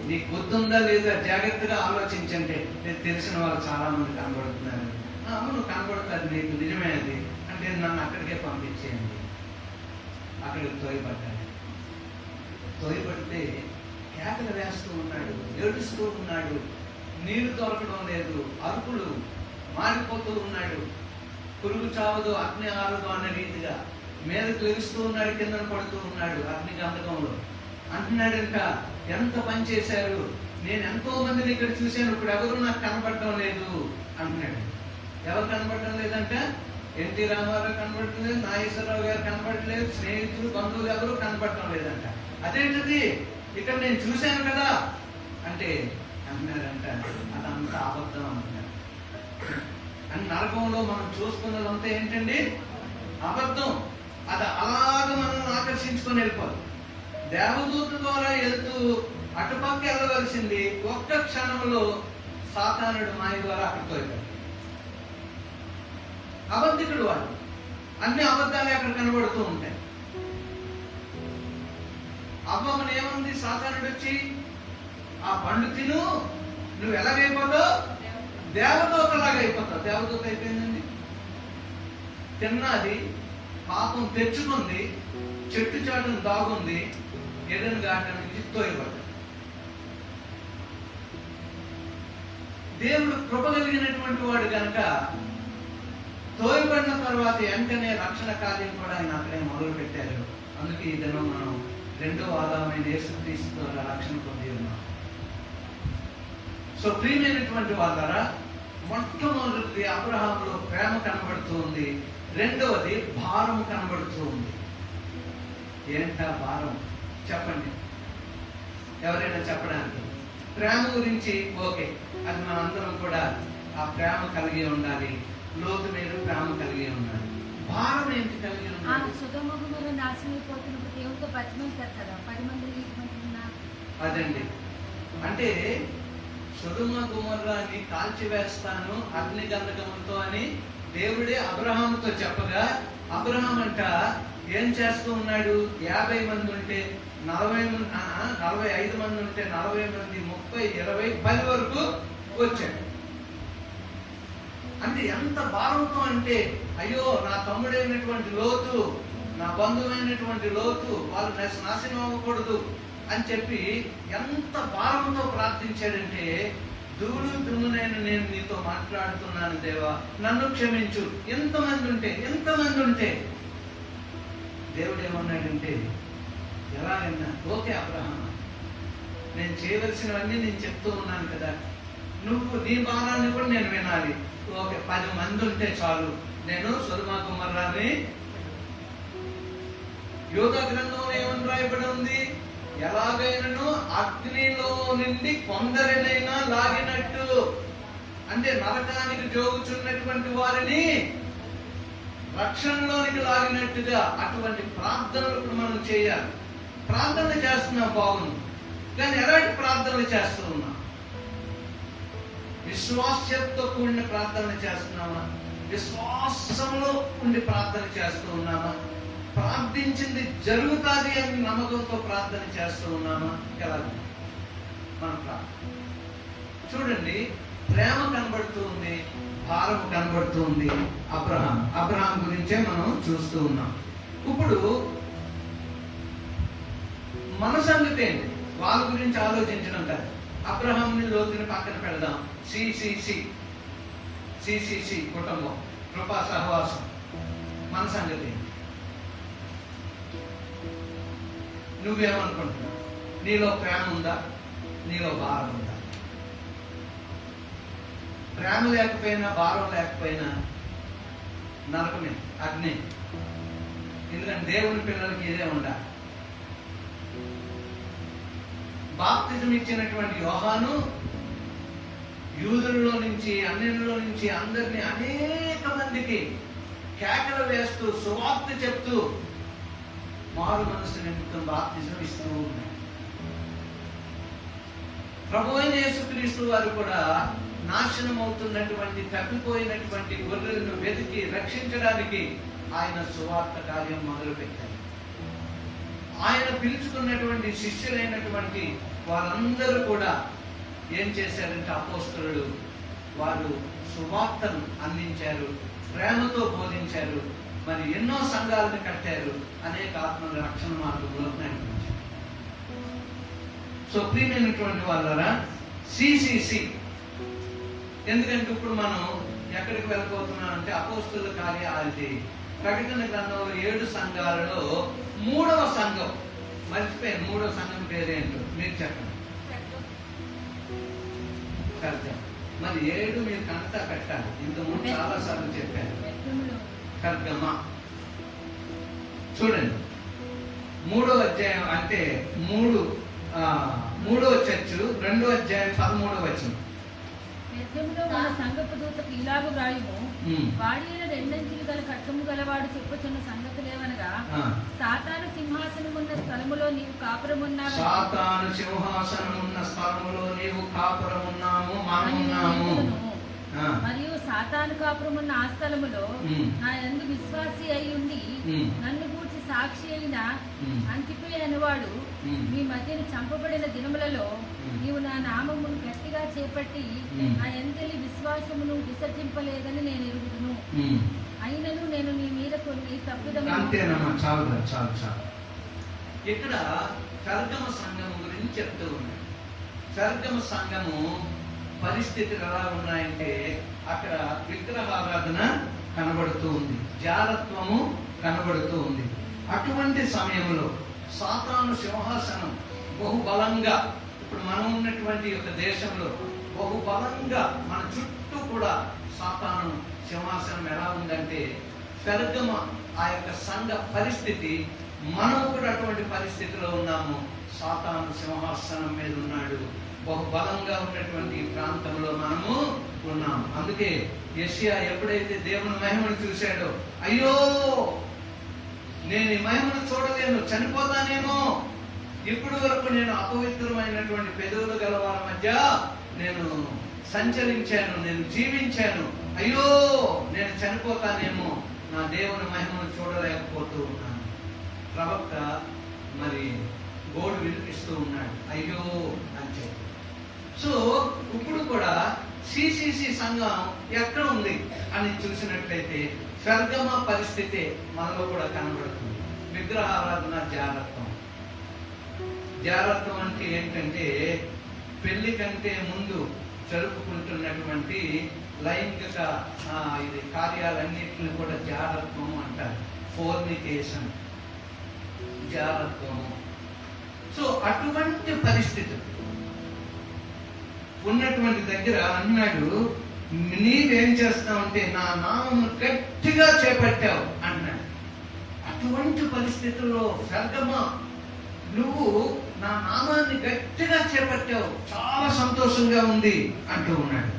నీకు గుర్తుందా లేదా, జాగ్రత్తగా ఆలోచించంటే తెలిసిన వాళ్ళు చాలా మంది కనబడుతున్నారు. అవును కనబడుతుంది, నీకు నిజమే అది అంటే నన్ను అక్కడికే పంపించేయండి. అక్కడికి తోయబడితే కేకలు వేస్తూ ఉన్నాడు, ఏడుస్తూ ఉన్నాడు, నీళ్లు దొరకడం లేదు, అరుపులు, మారిపోతూ ఉన్నాడు. పురుగు చావదు అగ్ని ఆరదు అనే రీతిగా మీదకు లెగుస్తూ ఉన్నాడు, కింద పడుతూ ఉన్నాడు అగ్ని గంధకంలో. అంటున్నాడంట, ఎంత పని చేశారు, నేను ఎంతో మందిని ఇక్కడ చూశాను, ఇప్పుడు ఎవరు నాకు కనపడటం లేదు అంటున్నాడు. ఎవరు కనపడటం లేదంట, ఎన్టీ రామారావు కనపడట్లేదు, నాగేశ్వరరావు గారు కనపడట్లేదు, స్నేహితులు బంధువులు ఎవరు కనపడటం లేదంట. అదేంటిది, ఇక్కడ నేను చూశాను కదా అంటే అంటున్నారంట, అదంతా అబద్ధం అంటున్నారు. అని నరకంలో మనం చూసుకున్నదంతా ఏంటండి, అబద్ధం. అది అలాగ మనం ఆకర్షించుకొని వెళ్ళిపోదు. దేవదూత ద్వారా వెళ్తూ అటుపక్క వెళ్ళవలసింది ఒక్క క్షణంలో సాతానుడు మాయ ద్వారా అక్కడికి వెళ్ళాడు. అబద్ధికుడు వాడు, అన్ని అబద్ధాలే అక్కడ కనబడుతూ ఉంటాయి. అవ్వమని ఏముంది, సాతానుడు వచ్చి ఆ పండు తిను, నువ్వు ఎలాగైపోతావు, దేవదూతలాగా అయిపోతావు. దేవదూత అయిపోయిందండి, తిన్నది, పాపం తెచ్చుకుంది, చెట్టు చాటును దాగుంది, ఏదైనా గార్డెన్ నుంచి తోయబడ్డాడు. దేవుడు కృప కలిగినటువంటి వాడు కనుక తోయబడిన తర్వాత వెంటనే రక్షణ కార్యం కూడా ఆయన అక్కడే మొదలు పెట్టారు. అందుకే ఈ దినం మనం రెండో ఆదామైన యేసుక్రీస్తు ద్వారా రక్షణ పొంది ఉన్నాం. సో ప్రియమైనటువంటి వాళ్ళారా, మొట్టమొదటిది అబ్రహాములో ప్రేమ కనబడుతూ ఉంది, రెండవది భారం కనబడుతూ ఉంది. ఏంటా భారం చెప్పండి, ఎవరైనా చెప్పడానికి. ప్రేమ గురించి ఓకే, అది మనందరం కూడా ఆ ప్రేమ కలిగి ఉండాలి, లోతు మీద ప్రేమ కలిగి ఉండాలి. భారం ఏంటి కలిగి ఉండాలి? అదండి, అంటే సొదొమ గొమొర్రాని కాల్చివేస్తాను అగ్ని గంధకములతో అని దేవుడే అబ్రహాముతో చెప్పగా, అబ్రహాం అంట ఏం చేస్తూ ఉన్నాడు, 50 మంది ఉంటే 45 మంది ఉంటే 40 మంది, 30, 20, 10 వరకు వచ్చాడు. అంటే ఎంత భారంతో అంటే, అయ్యో నా తమ్ముడైనటువంటి లోతు, నా బంధువైనటువంటి లోతు, వాళ్ళు నాశనం అవ్వకూడదు అని చెప్పి ఎంత భారంతో ప్రార్థించాడంటే, ధూళి దుమ్మునైన నేను నీతో మాట్లాడుతున్నాను దేవా, నన్ను క్షమించు. ఎంతమంది ఉంటే దేవుడు ఏమన్నాడంటే, ఎలాగన్నా ఓకే అబ్రహాం, నేను చేయవలసినవన్నీ నేను చెప్తూ ఉన్నాను కదా, నువ్వు నీ భారాన్ని కూడా నేను వినాలి. ఓకే, 10 మంది ఉంటే చాలు, నేను సొదొమ గొమొర్రాని. యోధా గ్రంథంలో ఏమని రాయబడి ఉంది, ఎలాగైనను అగ్నిలో నుండి కొందరినైనా లాగినట్టు, అంటే నరకానికి జోగుచున్నటువంటి వారిని రక్షణలోనికి లాగినట్టుగా అటువంటి ప్రార్థనలు ఇప్పుడు మనం చేయాలి. ప్రార్థనలు చేస్తున్నాం బాగుంది, కానీ ఎలాంటి ప్రార్థనలు చేస్తూ ఉన్నాం? విశ్వాసంతో కూడిన ప్రార్థనలు చేస్తున్నామా? విశ్వాసంలో ఉండి ప్రార్థన చేస్తూ ఉన్నామా? ప్రార్థించింది జరుగుతుంది అని నమ్మకంతో ప్రార్థన చేస్తూ ఉన్నామా? ఎలా మన ప్రార్థన చూడండి, ప్రేమ కనబడుతూ ఉంది, భారం కనబడుతూ ఉంది. అబ్రహాం గురించే మనం చూస్తూ ఉన్నాం. ఇప్పుడు మన సంగతి ఏంటి? వాళ్ళ గురించి ఆలోచించడం కాదు. అబ్రహాంని లోతుని పక్కన పెడదాం. సిసిసి కుటుంబం, కృపా సహవాసం. మన సంగతి ఏంటి? నువ్వేమనుకుంటున్నావు? నీలో ప్రేమ ఉందా? నీలో భారం ఉందా? ప్రేమ లేకపోయినా భారం లేకపోయినా నరకమే, అగ్ని. ఎందుకంటే దేవుని పిల్లలకి ఇదే ఉండాలి. బాప్తిజం ఇచ్చినటువంటి యోహాను యూదులలో నుంచి అన్యులలో నుంచి అందరినీ అనేక మందికి కేకలు వేస్తూ సువార్త చెప్తూ మారు మనసు నిమిత్తం బాప్తిజం ఇస్తూ ఉన్నాయి. ప్రభువైన యేసుక్రీస్తు వారు కూడా నాశనం అవుతున్నటువంటి తప్పిపోయినటువంటి గొర్రెలను వెతికి రక్షించడానికి ఆయన సువార్త కార్యం మొదలుపెట్టారు. ఆయన పిలుచుకున్నటువంటి శిష్యులైనటువంటి వారందరూ కూడా ఏం చేశారంటే అపోస్తలులు వారు సువార్తను అందించారు, ప్రేమతో బోధించారు, మరి ఎన్నో సంఘాలను కట్టారు, అనేక ఆత్మల రక్షణ మార్గంలో నడిపించారు. సో ప్రియమైనటువంటి వాళ్ళరా, సిసిసి ఎందుకంటే ఇప్పుడు మనం ఎక్కడికి వెళ్ళిపోతున్నాం అంటే అపోస్తలుల కార్యాలది ప్రకటన గ్రంథంలో 7 సంఘాలలో 3వ సంఘం మర్చిపోయాను. 3వ సంఘం పేరేంటో మీరు చెప్పండి. కర్గం. మరి 7 మీరు కంటా పెట్టాలి. ఇంతకుముందు చాలా సార్లు చెప్పాను. కర్గమా చూడండి, 3వ అధ్యాయం అంటే 3వ చర్చు 2వ అధ్యాయం 13వ వచనం. మన సంగపు దూతకు ఇలాగు వ్రాయుము, వాడి అయిన 2 అంచులు గల ఖడ్గము గలవాడు చెప్పుచున్న సంగతులేవనగా, సాతాను సింహాసనమున్న స్థలములో నీవు కాపురమున్నావు, సాతాను సింహాసనమున్న స్థలములో నీవు కాపురమున్నాము, మనమున్నాము. మరియు సాతాను కాపురమున్న ఆ స్థలములో నా యందు విశ్వాసి అయి ఉండి నన్ను గూర్చి సాక్షి అయిన అంతిపే అనేవాడు మీ మధ్యన చంపబడిన దినములలో నీవు నా నామమును గట్టిగా చేపట్టి నా యందలి విశ్వాసమును విసర్జింపలేదని నేను ఎరుగుదును. అయినను నేను నీ మీద కొన్ని తప్పిదము. చాలు. ఇక్కడ కర్గమ సంఘము గురించి చెప్తూ ఉన్నాయి. కర్గమ సంఘము పరిస్థితులు ఎలా ఉన్నాయంటే అక్కడ విగ్రహారాధన కనబడుతూ ఉంది, జారత్వము కనబడుతూ ఉంది. అటువంటి సమయంలో సాతాను సింహాసనం బహుబలంగా, ఇప్పుడు మనం ఉన్నటువంటి ఒక దేశంలో బహుబలంగా మన చుట్టూ కూడా సాతాను సింహాసనం ఎలా ఉందంటే, పెర్గమ ఆ యొక్క సంఘ పరిస్థితి, మనం కూడా అటువంటి పరిస్థితిలో ఉన్నాము. సాతాను సింహాసనం మీద ఉన్నాడు. బహుబలంగా ఉన్నటువంటి ప్రాంతంలో మనము ఉన్నాము. అందుకే యెషయా ఎప్పుడైతే దేవుని మహిమను చూశాడో, అయ్యో నేను ఈ మహిమను చూడలేను, చనిపోతానేమో, ఇప్పటి వరకు నేను అపవిత్రమైనటువంటి పెదవులు గల వారి మధ్య నేను సంచరించాను, నేను జీవించాను, అయ్యో నేను చనిపోతానేమో, నా దేవుని మహిమను చూడలేకపోతూ ఉన్నాను. ప్రవక్త మరి గోడు వినిపిస్తూ ఉన్నాడు, అయ్యో అని చెప్పి. సో ఇప్పుడు కూడా సిసిసి సంఘం ఎక్కడ ఉంది అని చూసినట్లయితే పెర్గమ పరిస్థితి మనలో కూడా కనబడుతుంది. విగ్రహారాధన, జారత్వం అంటే ఏంటంటే పెళ్లి కంటే ముందు జరుపుకుంటున్నటువంటి లైంగిక ఇది కార్యాలన్నింటిని కూడా జారత్వం అంటారు. ఫోర్నికేషన్, జారత్వము. సో అటువంటి పరిస్థితి ఉన్నటువంటి దగ్గర అన్నాడు, నీవేం చేస్తావంటే నా నామమును గట్టిగా చేపట్టావు అన్నాడు. అటువంటి పరిస్థితుల్లో పెర్గమ నువ్వు నా నామాన్ని గట్టిగా చేపట్టావు, చాలా సంతోషంగా ఉంది అంటూ ఉన్నాడు.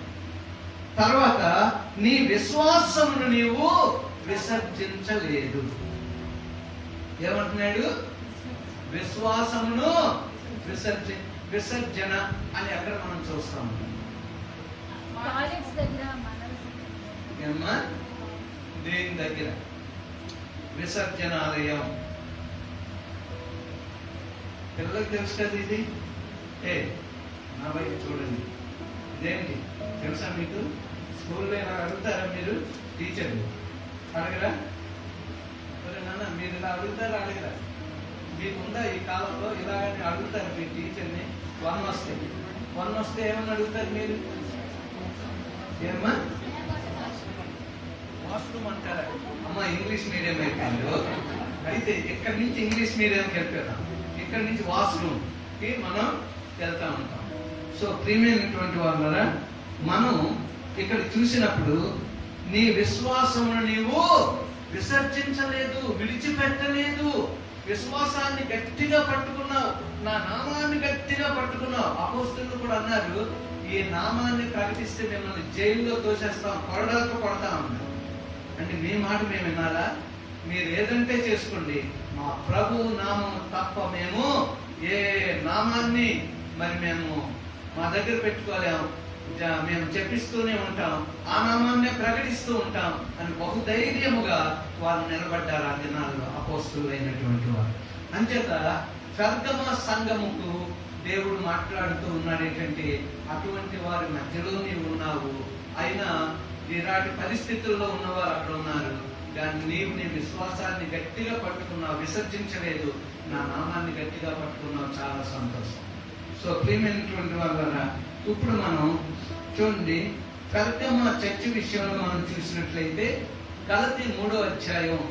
తర్వాత నీ విశ్వాసమును నీవు విసర్జించలేదు. ఏమంటున్నాడు? విశ్వాసమును విసర్జన అని అక్కడ మనం చూస్తాము. టాయిలెట్స్ దగ్గర ఏమ్మా? దేని దగ్గర? విసర్జనాలయం. పిల్లలకు తెలుసు కదా ఇది. నా వైపు చూడండి, ఇదేంటి తెలుసా మీకు? స్కూల్లో ఇలా అడుగుతారా మీరు? టీచర్లు అడగరా? నాన్న మీరు ఇలా అడుగుతారా? అడగరా? మీకుందా ఈ కాలంలో ఇలాగని అడుగుతారు మీ టీచర్ని? 1 వస్తే ఏమని అడుగుతారు మీరు? ఏమ్మా? వాష్రూమ్ అంటారా? అమ్మ ఇంగ్లీష్ మీడియం అయిపోయింది. అయితే ఇక్కడి నుంచి ఇంగ్లీష్ మీడియంకి వెళ్ళిపోతాం, ఇక్కడి నుంచి వాష్రూమ్కి మనం వెళ్తా ఉంటాం. సో ప్రియమైనటువంటి వాళ్ళరా, మనం ఇక్కడ చూసినప్పుడు నీ విశ్వాసమును నీవు విసర్జించలేదు, విడిచిపెట్టలేదు. విశ్వాసాన్ని గట్టిగా పట్టుకున్నావు, నా నామాన్ని గట్టిగా పట్టుకున్నావు. అపోస్తలులు కూడా అన్నారు, ఈ నామాన్ని ప్రకటిస్తే మిమ్మల్ని జైల్లో తోసేస్తాం, కొరడాలతో కొడతా ఉన్నారు. అంటే మీ మాట మేము వినాలా? మీరు ఏదంటే చేసుకోండి, మా ప్రభు నామం తప్ప మేము ఏ నామాన్ని మరి మేము మా దగ్గర పెట్టుకోలేము, మేము చెప్పిస్తూనే ఉంటాం, ఆ నామాన్నే ప్రకటిస్తూ ఉంటాం అని బహుధైర్యముగా వారు నిలబడ్డారు ఆ దినాల్లో అపోస్తలులు అయినటువంటి వారు. అంచేత పెర్గమ సంఘముకు దేవుడు మాట్లాడుతూ ఉన్నాడు ఏంటంటే, అటువంటి వారి మధ్యలో నీవు ఉన్నావు, అయినా ఇలాంటి పరిస్థితుల్లో ఉన్నవారు అక్కడ ఉన్నారు, కానీ నీవు నీ విశ్వాసాన్ని గట్టిగా పట్టుకున్నావు, విసర్జించలేదు, నా నామాన్ని గట్టిగా పట్టుకున్నావు. చాలా సంతోషం. సో ప్రియమైనటువంటి వాళ్ళ, ఇప్పుడు మనం చూడండి, పెర్గమ చర్చి విషయంలో మనం చూసినట్లయితే గలతీ 3వ అధ్యాయం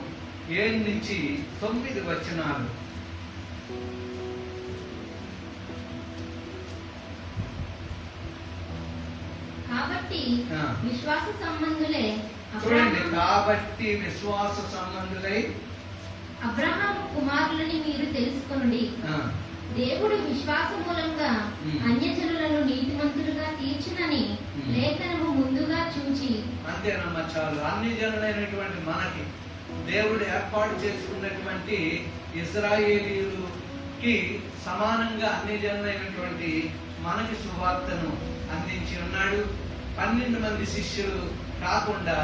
7 నుంచి 9 వచనాలు. కాబట్టి విశ్వాస సంబంధులై చూడండి, కాబట్టి విశ్వాస సంబంధులై అబ్రహాము కుమారులని మీరు తెలుసుకొనుడి. దేవుడు విశ్వాస మూలంగా అన్యజనులను నీతిమంతులుగా తీర్చునని లేఖనము ముందుగా చూచి. అంతేనమ్మా, చాలు. అన్ని జనులైనటువంటి మనకి దేవుడు ఏర్పాటు చేసుకున్నటువంటి ఇశ్రాయేలీయులకి సమానంగా అన్ని జనులైనటువంటి మనకి సువార్తను అందించి ఉన్నాడు. 12 మంది శిష్యులు కాకుండా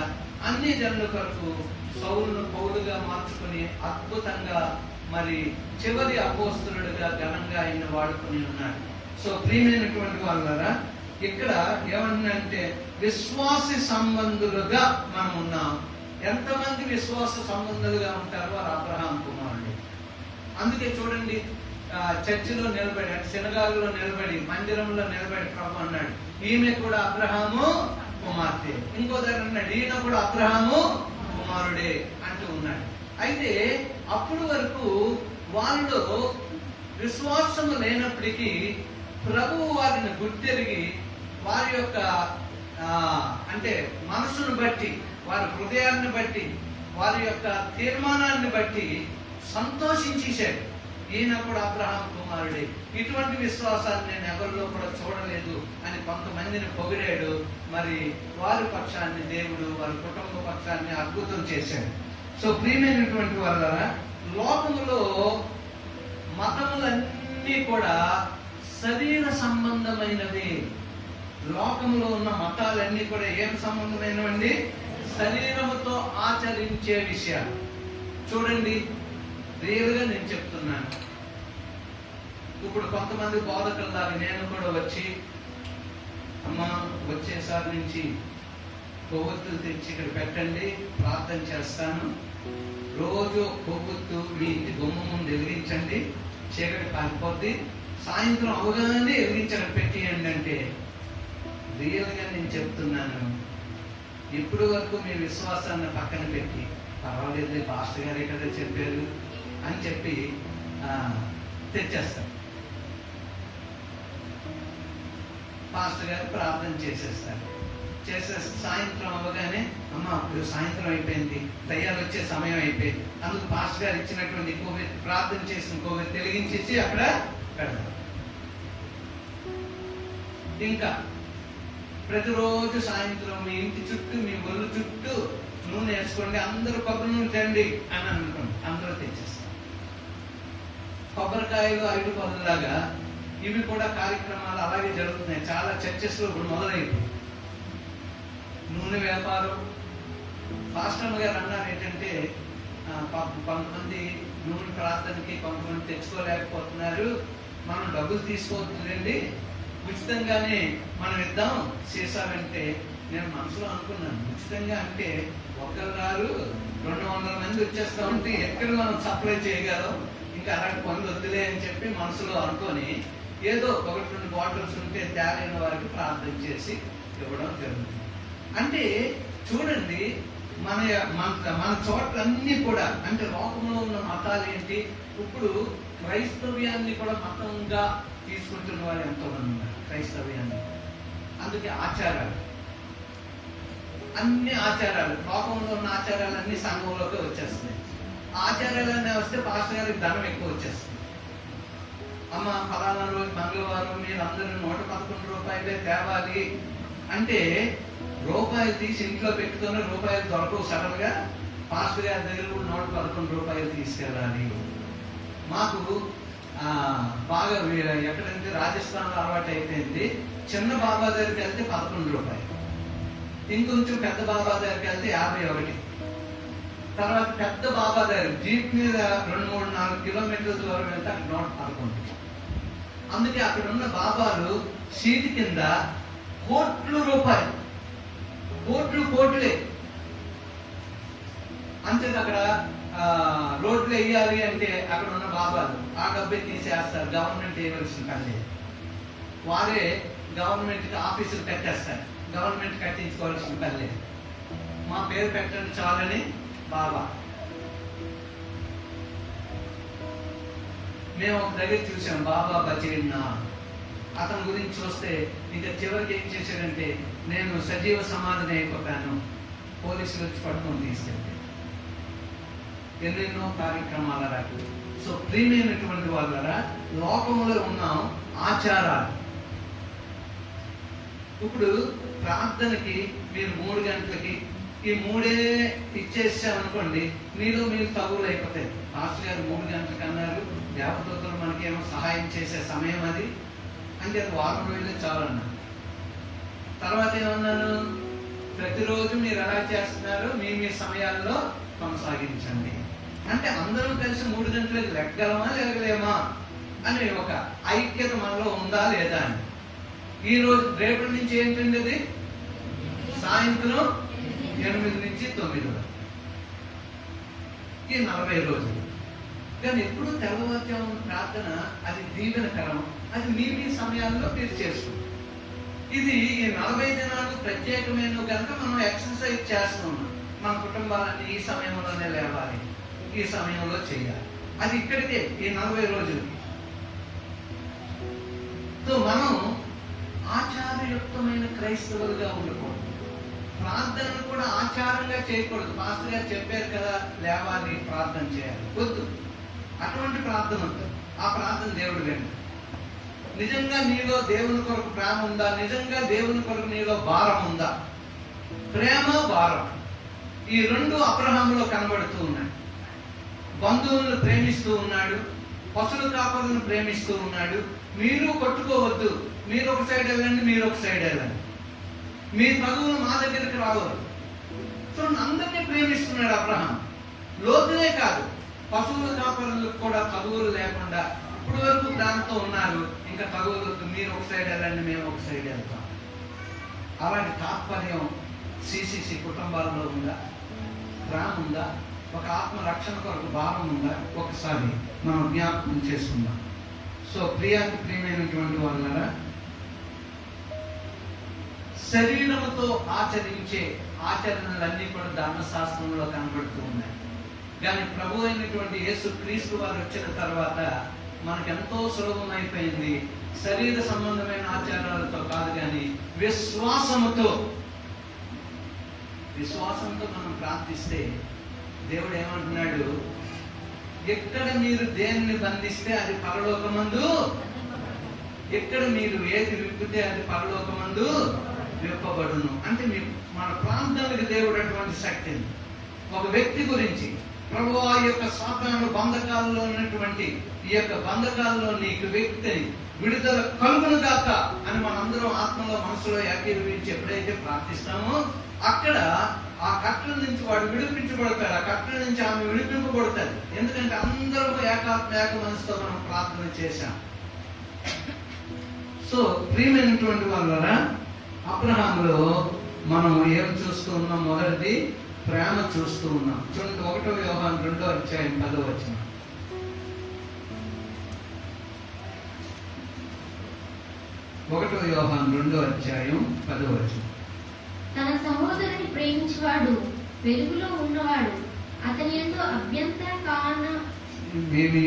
అన్ని జనుల కొరకు సౌలును పౌలుగా మార్చుకుని అద్భుతంగా మరి చివరి అపోస్తలుడిగా ఘనంగా ఆయన వాడుకొని ఉన్నాడు. సో ప్రియమైనటువంటి వాళ్ళరా, ఇక్కడ ఏమన్నంటే విశ్వాస సంబంధులుగా మనం ఉన్నాం. ఎంతమంది విశ్వాస సంబంధులుగా ఉంటారో వారు అబ్రహాం కుమారుడు. అందుకే చూడండి, చర్చిలో నిలబడి, సినగాగులో నిలబడి, మందిరంలో నిలబడి ప్రభు అన్నాడు, ఈమె కూడా అబ్రహాము కుమార్తె. ఇంకో దగ్గర అన్నాడు, ఈయన కూడా అబ్రహాము కుమారుడే అంటూ ఉన్నాడు. అయితే అప్పుడు వరకు వాళ్ళలో విశ్వాసము లేనప్పటికీ ప్రభువు వారిని గుర్తెరిగి వారి యొక్క అంటే మనసును బట్టి, వారి హృదయాన్ని బట్టి, వారి యొక్క తీర్మానాన్ని బట్టి సంతోషించేశాడు. ఈయన కూడా అబ్రహాం కుమారుడే, ఇటువంటి విశ్వాసాన్ని నేను ఎవరిలో కూడా చూడలేదు అని కొంతమందిని పొగిడాడు. మరి వారి పక్షాన్ని దేవుడు వారి కుటుంబ పక్షాన్ని అద్భుతం చేశాడు. సో ప్రియమైనటువంటి వాళ్ళ, లోకములో మతములన్నీ కూడా శరీర సంబంధమైనవి. లోకములో ఉన్న మతాలన్నీ కూడా ఏం సంబంధమైనవండి? శరీరముతో ఆచరించే విషయాలు. చూడండి, రియల్గా నేను చెప్తున్నాను. ఇప్పుడు కొంతమంది బోధకుల్లాగా నేను కూడా వచ్చి, అమ్మ వచ్చేసారి నుంచి కొవ్వొత్తులు తెచ్చి ఇక్కడ పెట్టండి, ప్రార్థన చేస్తాను, రోజు కొవ్వొత్తు మీ ఇంటి గుమ్మ ముందు వెలిగించండి, చీకటి పారిపోద్ది, సాయంత్రం అవగానే వెలిగించడం పెట్టేయండి అంటే, రియల్గా నేను చెప్తున్నాను, ఇప్పుడు వరకు మీ విశ్వాసాన్ని పక్కన పెట్టి, పర్వాలేదు పాస్టర్ గారు ఇక్కడ చెప్పారు అని చెప్పి తెచ్చేస్తారు. పాస్టర్ గారు ప్రార్థన చేసేస్తారు. చేసే సాయంత్రం అవ్వగానే అమ్మ ఇప్పుడు సాయంత్రం అయిపోయింది, దయ్యాలు వచ్చే సమయం అయిపోయింది, అందుకు పాస్టర్ గారు ఇచ్చినటువంటి కోవిడ్ ప్రార్థన చేసిన కోవిడ్ వెలిగించేసి అక్కడ పెడతాం. ఇంకా ప్రతిరోజు సాయంత్రం మీ ఇంటి చుట్టూ మీ ఒళ్ళు చుట్టూ నూనె వేసుకోండి, అందరూ కొబ్బరి నూనె తెండి అని అనుకోండి, అందరూ తెచ్చేస్తాం. కొబ్బరికాయలు అరటి పళ్ళలాగా ఇవి కూడా కార్యక్రమాలు అలాగే జరుగుతున్నాయి. చాలా చర్చెస్లో ఇప్పుడు మొదలైంది నూనె వ్యాపారం. పాస్టర్ గారు అన్నారు ఏంటంటే కొంతమంది నూనె ప్రార్థనకి కొంతమంది తెచ్చుకోలేకపోతున్నారు, మనం డబ్బులు తీసుకోవద్దులేండి, ఉచితంగానే మనం ఇద్దాం చేశారంటే నేను మనసులో అనుకున్నాను, ఉచితంగా అంటే ఒకరు రారు 200 మంది వచ్చేస్తా ఉంటే ఎక్కడ మనం సప్లై చేయగలం, ఇంకా అలాంటి పనులు వద్దులే అని చెప్పి మనసులో అనుకొని ఏదో 1-2 బాటిల్స్ ఉంటే తేలైన వారికి ప్రార్థన చేసి ఇవ్వడం జరుగుతుంది. అంటే చూడండి, మన మన చోట్లన్నీ కూడా, అంటే లోకంలో ఉన్న మతాలు ఏంటి, ఇప్పుడు క్రైస్తవ్యాన్ని కూడా మతంగా తీసుకుంటున్న వారు ఎంతో మంది ఉన్నారు. క్రైస్తవ్యాన్ని అందుకే ఆచారాలు, అన్ని ఆచారాలు, లోకంలో ఉన్న ఆచారాలన్నీ సంఘంలోకి వచ్చేస్తున్నాయి. ఆచారాలన్నీ వస్తే పాస్టర్ గారికి ధనం ఎక్కువ వచ్చేస్తుంది. అమ్మ ఫలానా రోజు మంగళవారం మీరు అందరూ 111 రూపాయలే తేవాలి అంటే రూపాయలు తీసి ఇంట్లో పెట్టుకుని రూపాయలు దొరకవు సడన్ గా, పాస్టర్ గారి దగ్గర కూడా 111 రూపాయలు తీసుకెళ్ళాలి. మాకు బాగా ఎక్కడంటే రాజస్థాన్లో అలవాటు అయిపోయింది, చిన్న బాబా దగ్గరికి వెళ్తే 11 రూపాయలు, ఇంకొంచెం పెద్ద బాబా దగ్గరికి వెళ్తే 51, తర్వాత పెద్ద బాబా దగ్గర జీప్ మీద 2-3-4 కిలోమీటర్ల దూరం వెళ్తే అక్కడ 111. అందుకే అక్కడ ఉన్న బాబాలు సీటు కింద కోట్లు రూపాయలు, కోట్లే అంతే. అక్కడ రోడ్లు వేయాలి అంటే అక్కడ ఉన్న బాబాలు ఆ డబ్బే తీసేస్తారు, గవర్నమెంట్ వేయవలసిన పని లేదు, వారే గవర్నమెంట్కి ఆఫీసులు కట్టేస్తారు, గవర్నమెంట్ కట్టించుకోవాల్సిన పని లేదు, మా పేరు పెట్టండి చాలని బాబా. మేము ఒక దగ్గర చూసాం బాబా బచేన్నా, అతని గురించి చూస్తే ఇంకా చివరికి ఏం చేశాడంటే నేను సజీవ సమాధిని అయిపోతాను, పోలీసులు వచ్చి పట్టుకొని తీసుకెళ్తే ఎన్నెన్నో కార్యక్రమాల రాకు. సో ప్రియమైనటువంటి వాళ్ళ లోకంలో ఉన్నాం ఆచారాలు. ఇప్పుడు ప్రార్థనకి మీరు 3 గంటలకి ఈ 3 ఇచ్చేసామనుకోండి, మీరు తగులు అయిపోతాయి. పాస్టర్ గారు 3 గంటలకు అన్నారు, దేవదూతలు మనకేమో సహాయం చేసే సమయం అది అంటే అది వారం రోజులే చాలన్నా. తర్వాత ఏమన్నాను, ప్రతిరోజు మీరు ఎలా చేస్తున్నారు మీ సమయాల్లో కొనసాగించండి. అంటే అందరం కలిసి 3 గంటలకు లెక్కగలమా లేగలేమా అని ఒక ఐక్యత మనలో ఉందా లేదా అని. ఈ రోజు రేపటి నుంచి ఏంటండి అది, సాయంత్రం 8 నుంచి 9 వరకు, ఈ 40 రోజులు. కానీ ఎప్పుడు తెల్లవారుజామున ప్రార్థన అది దీవెనకరం, అది మీ సమయాల్లో మీరు చేసుకోండి. ఇది ఈ 40 దినాలు ప్రత్యేకమైన కనుక మనం ఎక్సర్సైజ్ చేస్తున్నాం. మన కుటుంబాలన్నీ ఈ సమయంలోనే లేవాలి, ఈ సమయంలో చేయాలి, అది ఇక్కడికే ఈ 40 రోజులు. సో మనం ఆచారయుక్తమైన క్రైస్తవులుగా ఉండకూడదు, ప్రార్థనను కూడా ఆచారంగా చేయకూడదు. పాస్టర్ గారు చెప్పారు కదా లేవాలి ప్రార్థన చేయాలి, వద్దు, అటువంటి ప్రార్థన వద్దు. ఆ ప్రార్థన దేవుడు వినడు. నిజంగా నీలో దేవుని కొరకు ప్రేమ ఉందా, నిజంగా దేవుని కొరకు నీలో భారం ఉందా, ప్రేమ భారం ఈ 2 అబ్రహాములో కనబడుతూ ఉన్నాయి. బంధువులను ప్రేమిస్తూ ఉన్నాడు, పశువుల కాపరులను ప్రేమిస్తూ ఉన్నాడు. మీరు కొట్టుకోవద్దు, మీరు ఒక సైడ్ వెళ్ళండి, మీరు ఒక సైడ్ వెళ్ళండి, మీ తగువులు మా దగ్గరికి రావద్దు. సో అందరినీ ప్రేమిస్తున్నాడు అబ్రహాం. లోతునే కాదు, పశువుల కాపరులకు కూడా తగువులు లేకుండా ఇప్పుడు వరకు దానితో ఉన్నారు. ఇంకా తగువులు, మీరు ఒక సైడ్ వెళ్ళండి, మేము ఒక సైడ్ వెళ్తాం. అలాంటి తాత్పర్యం సిసిసి కుటుంబాల్లో ఉందా, ప్రేమ ఉందా, ఒక ఆత్మ రక్షణ కొరకు భావం ఉందా, ఒకసారి మనం జ్ఞాపకం చేసుకుందాం. సో ప్రియమైనటువంటి వాళ్ళ శరీరముతో ఆచరించే ఆచరణలన్నీ కూడా ధర్మశాస్త్రంలో కనబడుతూ ఉన్నాయి. కానీ ప్రభు అయినటువంటి యేసు క్రీస్తు వారు వచ్చిన తర్వాత మనకెంతో సులభమైపోయింది. శరీర సంబంధమైన ఆచారాలతో కాదు, కానీ విశ్వాసముతో విశ్వాసంతో మనం ప్రార్థిస్తే దేవుడు ఏమంటున్నాడు, ఎక్కడ మీరు దేన్ని బంధిస్తే అది పరలోకమందు, ఎక్కడ మీరు ఏది విప్పితే అది పరలోకమందు విప్పబడును. అంటే మన ప్రాంతానికి దేవుడు అటువంటి శక్తిని, ఒక వ్యక్తి గురించి ప్రభువా యొక్క సాతాను బంధకాల్లో ఉన్నటువంటి ఈ యొక్క బంధకాల్లో నీకు వ్యక్తిని విడుదల కలుగును గాక అని మనందరం ఆత్మలో మనసులో ఏకీభవించి ఎప్పుడైతే ప్రార్థిస్తామో అక్కడ ఆ కట్టల నుంచి వాడు విడిపించబడతాడు, ఆ కట్టల నుంచి ఆమె విడిపింపబడతాడు. ఎందుకంటే అందరూ ఏక మనసుతో మనం ప్రార్థన చేశాం. సో ప్రియమైనటువంటి వాళ్ళ అబ్రహాములో మనం ఏం చూస్తూ ఉన్నాం? మొదటిది ప్రేమ చూస్తూ ఉన్నాం. చూడండి 1 యోహాను 2వ అధ్యాయం 10వ వచనం. 1 యోహాను 2వ అధ్యాయం 10వ వచనం. తన సహోదరుని ప్రేమించువాడు వెలుగులో ఉన్నవాడు, అతని యందు అభ్యంతర కారణమేమీ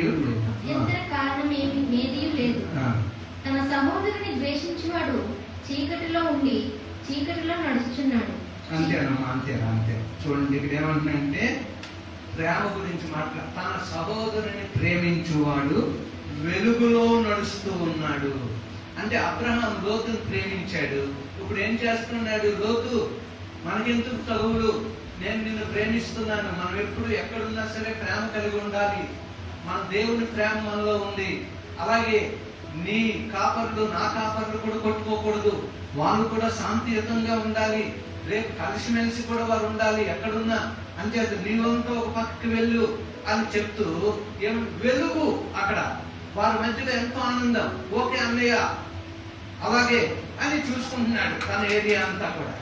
లేదు. తన సహోదరుని ద్వేషించువాడు చీకటిలో ఉండి చీకటిలో నడుచుచున్నాడు. అంతేనమ్మా, అంతే. చూడండి ఇక్కడ ఏమంటున్నాడంటే ప్రేమ గురించి మాట్లాడు. తన సహోదరుని ప్రేమించువాడు వెలుగులో నడుస్తూ ఉన్నాడు. అంటే అబ్రహాం లోతును ప్రేమించాడు. ఇప్పుడు ఏం చేస్తున్నాడు లోతు? మనకెందుకు తగువులు, నేను నిన్ను ప్రేమిస్తున్నాను. మనం ఎప్పుడు ఎక్కడున్నా సరే ప్రేమ కలిగి ఉండాలి. మన దేవుని ప్రేమ మనలో ఉంది. అలాగే నీ కాపర్లు నా కాపర్లు కూడా కొట్టుకోకూడదు, వాళ్ళు కూడా శాంతియుతంగా ఉండాలి. రేపు కలిసిమెలిసి కూడా వారు ఉండాలి ఎక్కడున్నా. అంచేత నీవంతా ఒక పక్కకి వెళ్ళు అని చెప్తూ వెలుగు అక్కడ వారి మధ్యలో ఎంతో ఆనందం. ఓకే అన్నయ్య అలాగే అని చూసుకుంటున్నాడు తన ఏరియా అంతా కూడా.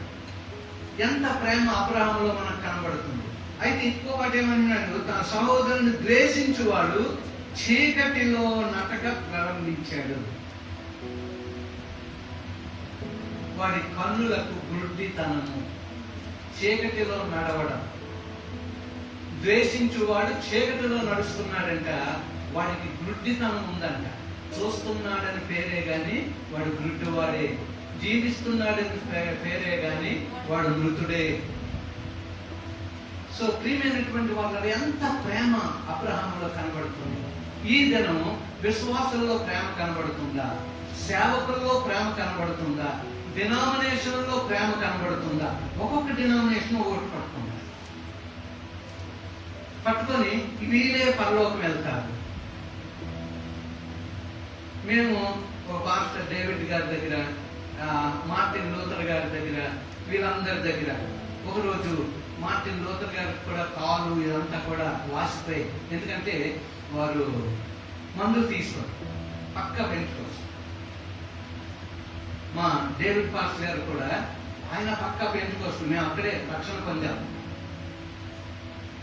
ఎంత ప్రేమ అబ్రహాములో మనకు కనబడుతుంది. అయితే ఇంకో వాటి ఏమన్నాడు? తన సహోదరుని ద్వేషించువాడు చీకటిలో నటక ప్రారంభించాడు. వాడి కన్నులకు గుడ్డితనము, చీకటిలో నడవడం. ద్వేషించువాడు చీకటిలో నడుస్తున్నాడంట, వాడికి గుడ్డితనం ఉందంట. చూస్తున్నాడని పేరే గాని వాడు గుడ్డివాడే, జీవిస్తున్నాడని పేరే గాని వాడు మృతుడే. సో ప్రియమైనటువంటి వాళ్ళ ఎంత ప్రేమ అబ్రహాములో కనబడుతుంది. ఈ దినం విశ్వాసంలో ప్రేమ కనబడుతుందా? సేవకుల్లో ప్రేమ కనబడుతుందా? డినామినేషన్లో ప్రేమ కనబడుతుందా? ఒక్కొక్క డినామినేషన్ ఒకటి పట్టుకొని వీళ్ళే పరలోకం వెళ్తారు. మేము ఒక పాస్టర్ డేవిడ్ గారి దగ్గర, మార్టిన్ లూథర్ గారి దగ్గర, వీళ్ళందరి దగ్గర ఒకరోజు మార్టిన్ లూథర్ గారికి కూడా కాలు ఇదంతా కూడా వాసిపోయి, ఎందుకంటే వారు మందులు తీసుకోరు, పక్క పెంచుకోవచ్చు. మా డేవిడ్ పాస్టర్ గారు కూడా ఆయన పక్క పెంచుకోవచ్చు. మేము అక్కడే రక్షణ పొందాం.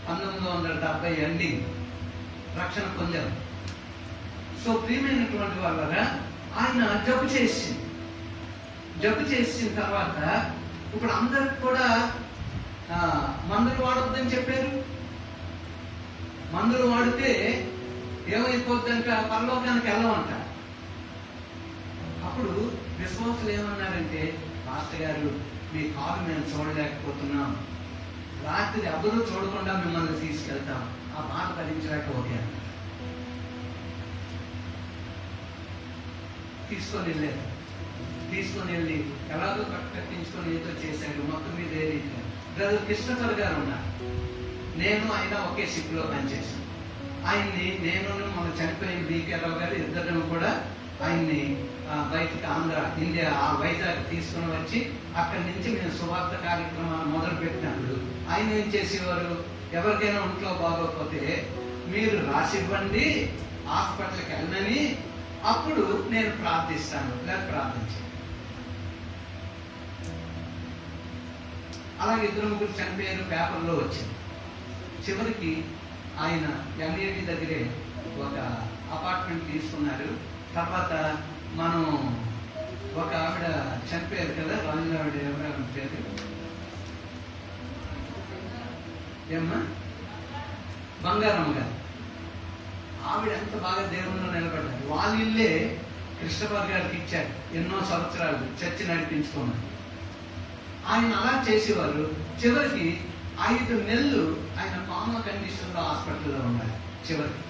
1970 ఎండింగ్ రక్షణ పొందాం. సో ప్రియమైనటువంటి వాళ్ళ ఆయన జబ్బు చేసిన తర్వాత ఇప్పుడు అందరికి కూడా మందులు వాడొద్దని చెప్పారు. మందులు వాడితే ఏమైపోద్దంట, పరలోకానికి వెళ్ళమంట. అప్పుడు విశ్వాసులు ఏమన్నారంటే, మాస్టర్ గారు మీ కాలు మేము చూడలేకపోతున్నాం, రాత్రి ఎవరూ చూడకుండా మిమ్మల్ని తీసుకెళ్తాం, ఆ మాట భరించలేక ఓకే అన్నారు. తీసుకొని వెళ్ళి ఎలాగో కట్టించుకొని ఏదో చేశాడు. మొత్తం మీద ఏ రీతిగా బ్రదర్ క్రిస్టఫర్ గారు ఉన్నారు, నేను ఆయన ఒకే షిప్ లో పనిచేశాను. ఆయన్ని నేను మన చనిపోయిన బీకేరావు గారు ఇద్దరు కూడా ఆయన్ని బయటకు ఆంధ్ర ఇండియా ఆ వైజాగ్ తీసుకుని వచ్చి అక్కడి నుంచి మేము సువార్త కార్యక్రమాలు మొదలు పెట్టినప్పుడు ఆయన ఏం చేసేవారు, ఎవరికైనా ఒంట్లో బాగోకపోతే మీరు రాసివ్వండి హాస్పిటల్కి వెళ్ళని, అప్పుడు నేను ప్రార్థిస్తాను, లేదా ప్రార్థించాను. అలాగే 2-3 చనిపోయారు, పేపర్లో వచ్చింది. చివరికి ఆయన ఎంఏడి దగ్గరే ఒక అపార్ట్మెంట్ తీసుకున్నారు. తర్వాత మనం ఒక ఆవిడ చనిపోయారు కదా, రాజు ఆవిడ ఎవరు పేరు ఏమ్మా, బంగారమ్మ గారు. ఆవిడ ఎంత బాగా దేవుల్లో నిలబడ్డారు. వాళ్ళ ఇల్లే కృష్ణపాల్ గారికి ఇచ్చారు. ఎన్నో సంవత్సరాలు చర్చి నడిపించుకున్నారు. ఆయన అలా చేసేవారు. చివరికి 5 నెలలు ఆయన కామా కండిషన్లో హాస్పిటల్లో ఉన్నారు చివరికి.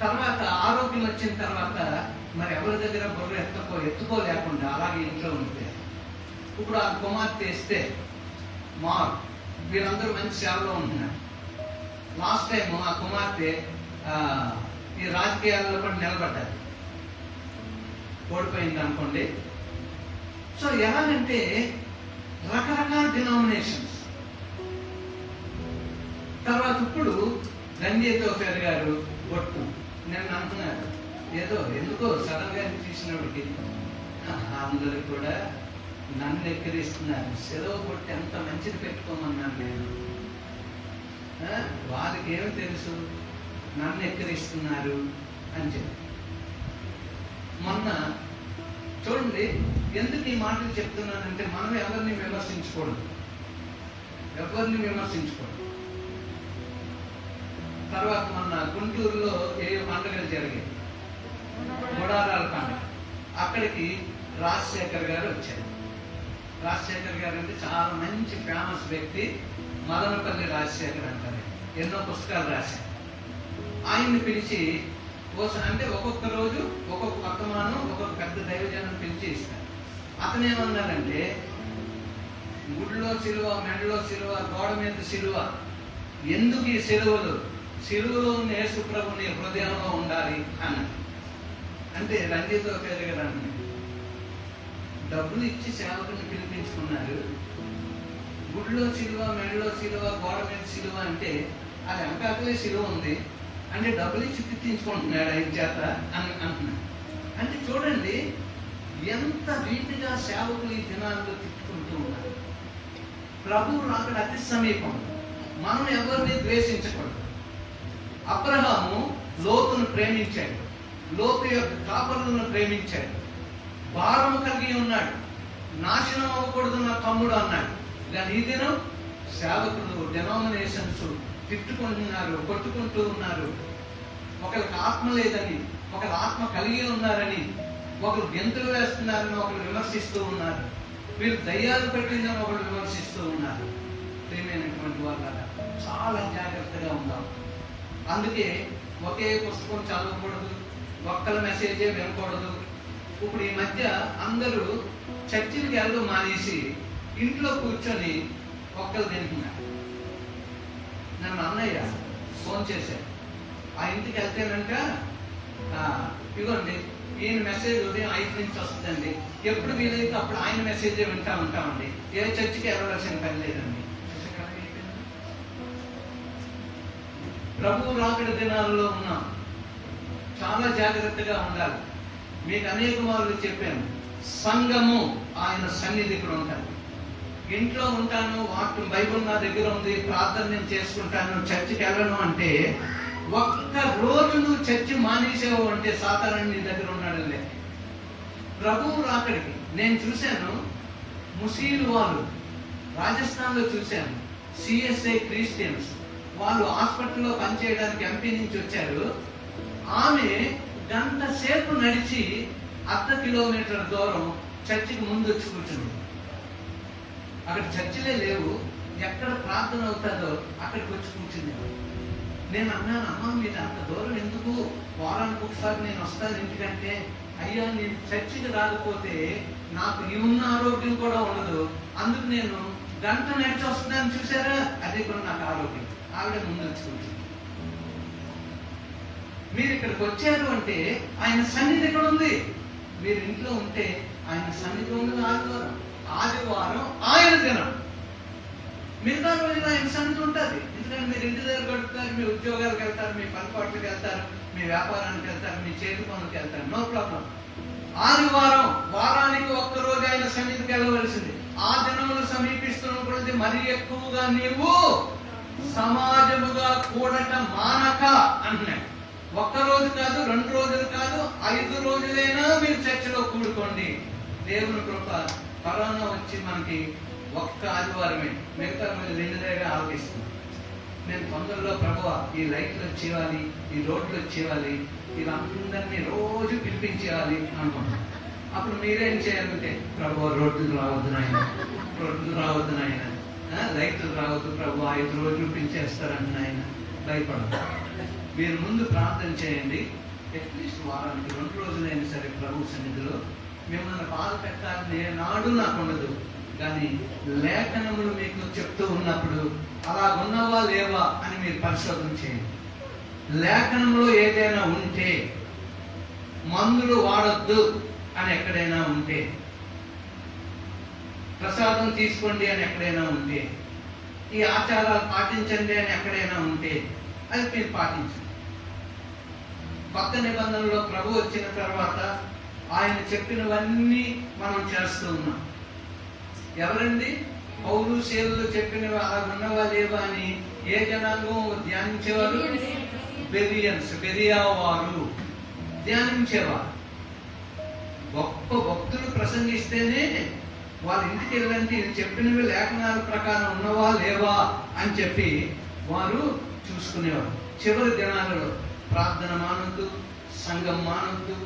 తర్వాత ఆరోగ్యం వచ్చిన తర్వాత మరి ఎవరి దగ్గర బుర్ర ఎత్తుకోలేకుండా అలాగే ఇంట్లో ఉంటే ఇప్పుడు ఆ కుమార్తె ఇస్తే వీళ్ళందరూ మంచి సేవలో ఉంటున్నారు. లాస్ట్ టైం ఆ కుమార్తె ఈ రాజకీయాల్లో కూడా నిలబడ్డారు, ఓడిపోయింది అనుకోండి. సో ఎలాగంటే రకరకాల డినామినేషన్స్. తర్వాత ఇప్పుడు రంజిత్ ఓఫేర్ గారు బొట్టు నేను అనుకున్నారు ఏదో ఎందుకో సడన్ గా తీసినప్పటికి అందరూ కూడా నన్ను ఎక్కిరిస్తున్నారు. సెలవు కొట్టి ఎంత మంచిది పెట్టుకోమన్నాను నేను. వాళ్ళకి ఏమి తెలుసు నన్ను ఎక్కిరిస్తున్నారు అని చెప్పి. మొన్న చూడండి, ఎందుకు ఈ మాటలు చెప్తున్నానంటే మనం ఎవరిని విమర్శించకూడదు. తర్వాత మొన్న గుంటూరులో ఏ పండుగలు జరిగాయి, గుడారాల పండుగ. అక్కడికి రాజశేఖర్ గారు వచ్చారు. రాజశేఖర్ గారు అంటే చాలా మంచి ఫేమస్ వ్యక్తి, మదనపల్లి రాజశేఖర్ అంటారు. ఎన్నో పుస్తకాలు రాశారు. ఆయన్ని పిలిచి అంటే ఒక్కొక్క రోజు ఒక్కొక్క వర్తమానం ఒక్కొక్క పెద్ద దైవజనం పిలిచి ఇస్తారు. అతను ఏమన్నారంటే గుడిలో సిలువ, మెడలో సిలువ, గోడ మీద సిలువ, ఎందుకు ఈ సిలువలో ఉన్న యేసు ప్రభు నీ హృదయంలో ఉండాలి అన్నది. అంటే రంజిత్ ఓఫేర్ గారు అన్నారు, డబ్బులు ఇచ్చి సేవకుని పిలిపించుకున్నారు. గుడిలో సిలువ, మెడలో సిలువ, గోడ మీద సిలువ అంటే అది వెనకాకలే సిలువ ఉంది అంటే డబ్బులు ఇచ్చి తిట్టించుకుంటున్నాడు ఆయన చేత అని అంటున్నాడు. అంటే చూడండి ఎంత రీతిగా సేవకులు ఈ దినాల్లో తిట్టుకుంటూ ఉన్నారు. ప్రభువు రాకడ అతి సమీపం. మనం ఎవరిని ద్వేషించకూడదు. అబ్రహాము లోతును ప్రేమించాడు, లోతు యొక్క కాపరులను ప్రేమించాడు. భారము కలిగి ఉన్నాడు, నాశనం అవ్వకూడదు నా తమ్ముడు అన్నాడు. కానీ ఈ దినం సేవకులు డెనామినేషన్స్ తిట్టుకుంటున్నారు, కొట్టుకుంటూ ఉన్నారు. ఒకరికి ఆత్మ లేదని, ఒకరు ఆత్మ కలిగి ఉన్నారని, ఒకరు గెంతులు వేస్తున్నారని ఒకరు విమర్శిస్తూ ఉన్నారు. వీళ్ళు దయ్యాలు పెట్టిందని ఒకరు విమర్శిస్తూ ఉన్నారు. ప్రియమైనటువంటి వాళ్ళ చాలా జాగ్రత్తగా ఉందాం. అందుకే ఒకే పుస్తకం చదవకూడదు, ఒక్కల మెసేజే వినకూడదు. ఇప్పుడు ఈ మధ్య అందరూ చర్చిలకు వెళ్ళడం మానేసి ఇంట్లో కూర్చొని ఒక్కలు తింటున్నారు. నన్ను అన్నయ్య ఫోన్ చేశారు, ఆ ఇంటికి వెళ్తేనంట ఇదిగోండి ఈయన మెసేజ్ ఉదయం 5 నుంచి వస్తుందండి, ఎప్పుడు వీలైతే అప్పుడు ఆయన మెసేజే వింటా ఉంటామండి, ఏ చర్చికి వెళ్ళవలసిన పని లేదండి. ప్రభు రాకడ దినాల్లో ఉన్నాం, చాలా జాగ్రత్తగా ఉండాలి. మీకు అనేక మార్లు చెప్పాను, సంఘము ఆయన సన్నిధి ఇక్కడ ఉంటాను. ఇంట్లో ఉంటాను, బైబుల్ నా దగ్గర ఉంది, ప్రార్థన నేను చేసుకుంటాను, చర్చికి వెళ్ళను అంటే ఒక్క రోజు నువ్వు చర్చి మానేసావు అంటే సాతాను నీ దగ్గర ఉన్నాడులే. ప్రభువు రాకడికి నేను చూశాను, ముస్లిం వాళ్ళు రాజస్థాన్లో చూశాను, సిఎస్ఐ క్రిస్టియన్స్ వాళ్ళు హాస్పిటల్లో పనిచేయడానికి ఎంపీ నుంచి వచ్చారు. ఆమె గంట సేపు నడిచి 1/2 కిలోమీటర్ దూరం చర్చికి ముందు వచ్చి కూర్చుంది. అక్కడ చర్చిలే లేవు, ఎక్కడ ప్రార్థన అవుతుందో అక్కడికి వచ్చి కూర్చుంది. నేను అన్నాను, అమ్మ మీరు అంత దూరం ఎందుకు, వారానికి ఒకసారి నేను వస్తాను ఇంటికంటే. అయ్యా నేను చర్చికి రాకపోతే నాకు ఈ ఉన్న ఆరోగ్యం కూడా ఉండదు, అందుకు నేను గంట నడిచి వస్తున్నాను చూసారా, అదే కూడా నాకు ఆరోగ్యం. ఆవిడ ముందు వచ్చి కూర్చుంది. మీరు ఇక్కడికి వచ్చారు అంటే ఆయన సన్నిధి ఎక్కడ ఉంది? మీరు ఇంట్లో ఉంటే ఆయన సన్నిధి ఉంది. ఆదివారం ఆయన దినం, మిగతా రోజులు ఆయన సన్నిధి ఉంటుంది. ఎందుకంటే మీరు ఇంటి దగ్గర గడుపుతారు, మీ ఉద్యోగాలకు వెళ్తారు, మీ పనిపాట్లకు వెళ్తారు, మీ వ్యాపారానికి వెళ్తారు, మీ చేతి పనులకు వెళ్తారు, నో ప్రాబ్లం. ఆదివారం వారానికి ఒక్కరోజు ఆయన సన్నిధికి వెళ్ళవలసింది. ఆ దినములు సమీపిస్తున్నప్పుడు మరి ఎక్కువగా నీవు సమాజముగా కూడట మానక అంటున్నాడు. ఒక్కరోజు కాదు, 2 రోజులు కాదు, 5 రోజులైనా మీరు చర్చలో కూడుకోండి. దేవుని కృప. కరోనా వచ్చి మనకి ఒక్క ఆదివారమే, మిగతా మీద 2 దగ్గర ఆలోచిస్తున్నాం. నేను తొందరలో ప్రభువా ఈ లైట్లు వచ్చేయాలి, ఈ రోడ్లు వచ్చేయాలి, వీళ్ళందరినీ రోజు పిలిపించేయాలి అనుకుంటాను. అప్పుడు మీరేం చేయాలంటే ప్రభు రోడ్లు రావద్దు నాయన, రోడ్లు రావద్దు నాయన, రైతులు రావద్దు ప్రభు, 5 రోజులు పెంచేస్తారంట నాయన, భయపడదు. మీరు ముందు ప్రార్థన చేయండి. అట్లీస్ట్ వారానికి 2 రోజులైనా సరే ప్రభు సన్నిధిలో మిమ్మల్ని బాధ పెట్టాలని నాడు నాకు ఉండదు. కానీ లేఖనములు మీకు చెప్తూ ఉన్నప్పుడు అలా ఉన్నవా లేవా అని మీరు పరిశోధన చేయండి. లేఖనంలో ఏదైనా ఉంటే, మందులు వాడొద్దు అని ఎక్కడైనా ఉంటే, ప్రసాదం తీసుకోండి అని ఎక్కడైనా ఉంటే, ఈ ఆచారాలు పాటించండి అని ఎక్కడైనా ఉంటే అది మీరు పాటించండి. కొత్త నిబంధనలో ప్రభు వచ్చిన తర్వాత ఆయన చెప్పినవన్నీ మనం చేస్తూ ఉన్నాం. ఎవరండి? పౌలు శీలలు చెప్పినవి అలా ఉన్నవా లేవా అని ఏ జనాంగం ధ్యానించేవారు? బెరియా వారు ధ్యానించేవారు. గొప్ప భక్తులు ప్రసంగిస్తేనే వాళ్ళ ఇంటికి వెళ్ళంటే ఇది చెప్పినవి లేఖనాల ప్రకారం ఉన్నవా లేవా అని చెప్పి వారు చూసుకునేవారు. చివరి దినాలలో ప్రార్థన మానొద్దు, సంఘం మానొద్దు,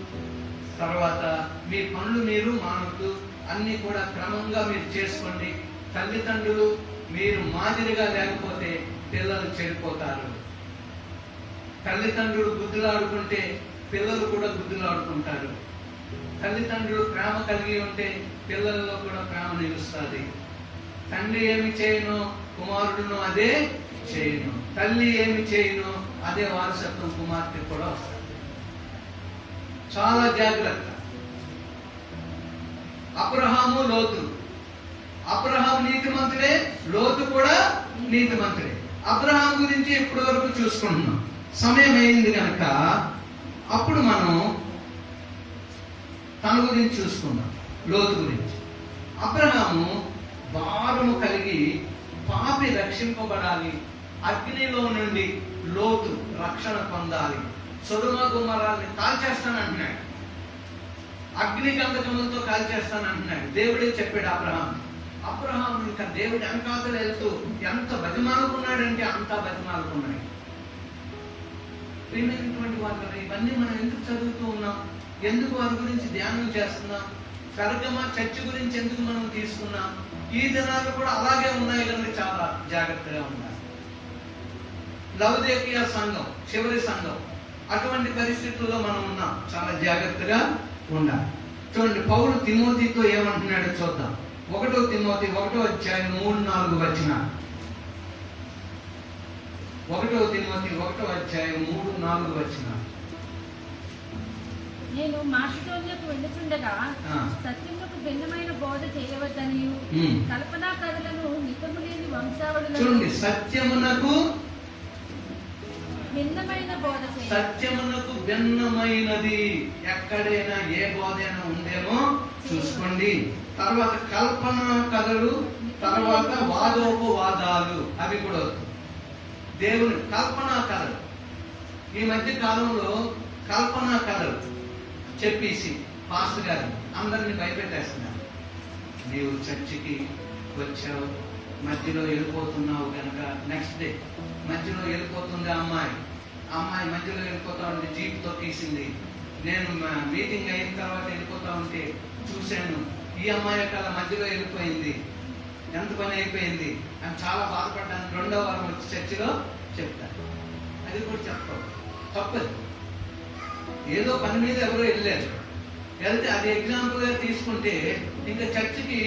తర్వాత మీ పనులు మీరు మానొద్దు, అన్నీ కూడా క్రమంగా మీరు చేసుకోండి. తల్లిదండ్రులు మీరు మాదిరిగా లేకపోతే పిల్లలు చెడిపోతారు. తల్లిదండ్రులు గుద్దులాడుకుంటే పిల్లలు కూడా గుద్దులాడుకుంటారు. తల్లిదండ్రులు ప్రేమ కలిగి ఉంటే పిల్లల్లో కూడా ప్రేమ నిలుస్తుంది. తండ్రి ఏమి చేయను కుమారుడును అదే చేయను, తల్లి ఏమి చేయను అదే వారసత్వం కుమార్తె కూడా వస్తుంది. చాలా జాగ్రత్త. అబ్రహాము లోతు, అబ్రహాం నీతిమంతుడే, లోతు కూడా నీతిమంతుడే. అబ్రహాం గురించి ఇప్పటి వరకు చూసుకుంటున్నాం. సమయం అయింది కనుక అప్పుడు మనం తన గురించి చూసుకుందాం, లోతు గురించి. అబ్రహాము భారము కలిగి పాపి రక్షింపబడాలి, అగ్నిలో నుండి లోతు రక్షణ పొందాలి. సొదొమ గొమొర్రాని కాల్చేస్తానంటున్నాడు, అగ్ని గంధకములతో కాల్చేస్తానంటున్నాడు. దేవుడే చెప్పాడు అబ్రహాం. అబ్రహాం ఇంకా దేవుడి వెనకాతలు వెళ్తూ ఎంత బతిమాలుకున్నాడంటే అంతా బతిమాలుకున్నాడు. ప్రియమైనటువంటి వాళ్ళు, ఇవన్నీ మనం ఎందుకు చదువుతూ ఉన్నాం? ఎందుకు వారి గురించి ధ్యానం చేస్తున్నాం? పెరగమ చర్చ్ గురించి ఎందుకు మనం తీసుకున్నాం? ఈ దినాలు కూడా అలాగే ఉన్నాయి కనుక చాలా జాగ్రత్తగా ఉండాలి. లవోదికీయ సంఘం, చివరి సంఘం, అటువంటి పరిస్థితుల్లో మనం ఉన్నాం. చాలా జాగ్రత్తగా ఉండాలి. చూడండి, పౌలు తిమోతితో ఏమంటున్నాడో చూద్దాం. 1 తిమోతి 1వ అధ్యాయం 3-4 వచనాలు. 1 తిమోతి 1వ అధ్యాయం 3-4 వచనాలు. నేను మాసిదోనియకు వెళ్ళుచుండగా సత్యమునకు భిన్నమైన బోధ చేయవద్దని, కల్పనా కథలను నిజము లేని వంశావళులను, చూడండి, సత్యమునకు భిన్నమైన బోధ, సత్యమునకు భిన్నమైనది ఎక్కడైనా ఏ బోధైనా ఉందేమో చూసుకోండి. తర్వాత కల్పన కథలు, తర్వాత వాదోపవాదాలు, అవి కూడా దేవుని కల్పనా కథలు. ఈ మధ్య కాలంలో కల్పనా కథలు చెప్పేసి పాస్టర్ గారు అందరిని భయపెట్టేస్తున్నారు. నీవు చర్చికి వచ్చావు, మధ్యలో వెళ్ళిపోతున్నావు కనుక నెక్స్ట్ డే మధ్యలో వెళ్ళిపోతుంది అమ్మాయి మధ్యలో వెళ్ళిపోతా ఉంటే జీప్ తొక్కేసింది. నేను మీటింగ్ అయిన తర్వాత వెళ్ళిపోతా ఉంటే చూశాను, ఈ అమ్మాయి యొక్క మధ్యలో వెళ్ళిపోయింది, ఎంత పని అయిపోయింది అని చాలా బాధపడ్డాను. 2వ వారం వచ్చి చర్చిలో చెప్తాను. అది కూడా చెప్పవు, తప్పదు. ఏదో పని మీద ఎవరో వెళ్తే అది ఎగ్జాంపుల్ గా తీసుకుంటే, ఇంకా చర్చికి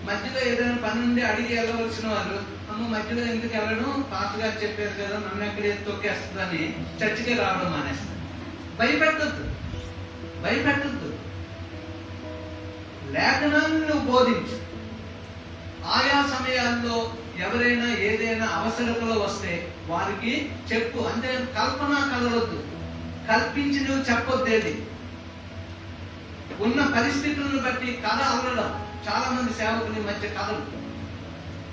మధ్యలో ఏదైనా పని ఉండి అడిగి వెళ్ళవలసిన వాళ్ళు, అమ్మ మధ్యలో ఎందుకు వెళ్ళడం, పాస్టర్ గారు చెప్పారు కదా నన్ను ఎక్కడ తొక్కేస్తుందని చర్చికి రావడం మానేస్తారు. భయపెట్టద్దు. లేఖనాలను బోధించు. ఆయా సమయాల్లో ఎవరైనా ఏదైనా అవసరతలో వస్తే వారికి చెప్పు. అంతే, కల్పన కలవద్దు, కల్పించి నువ్వు చెప్పొద్దేది. ఉన్న పరిస్థితులను బట్టి కథ అల్లడం. చాలా మంది సేవకుని మధ్య కథలు,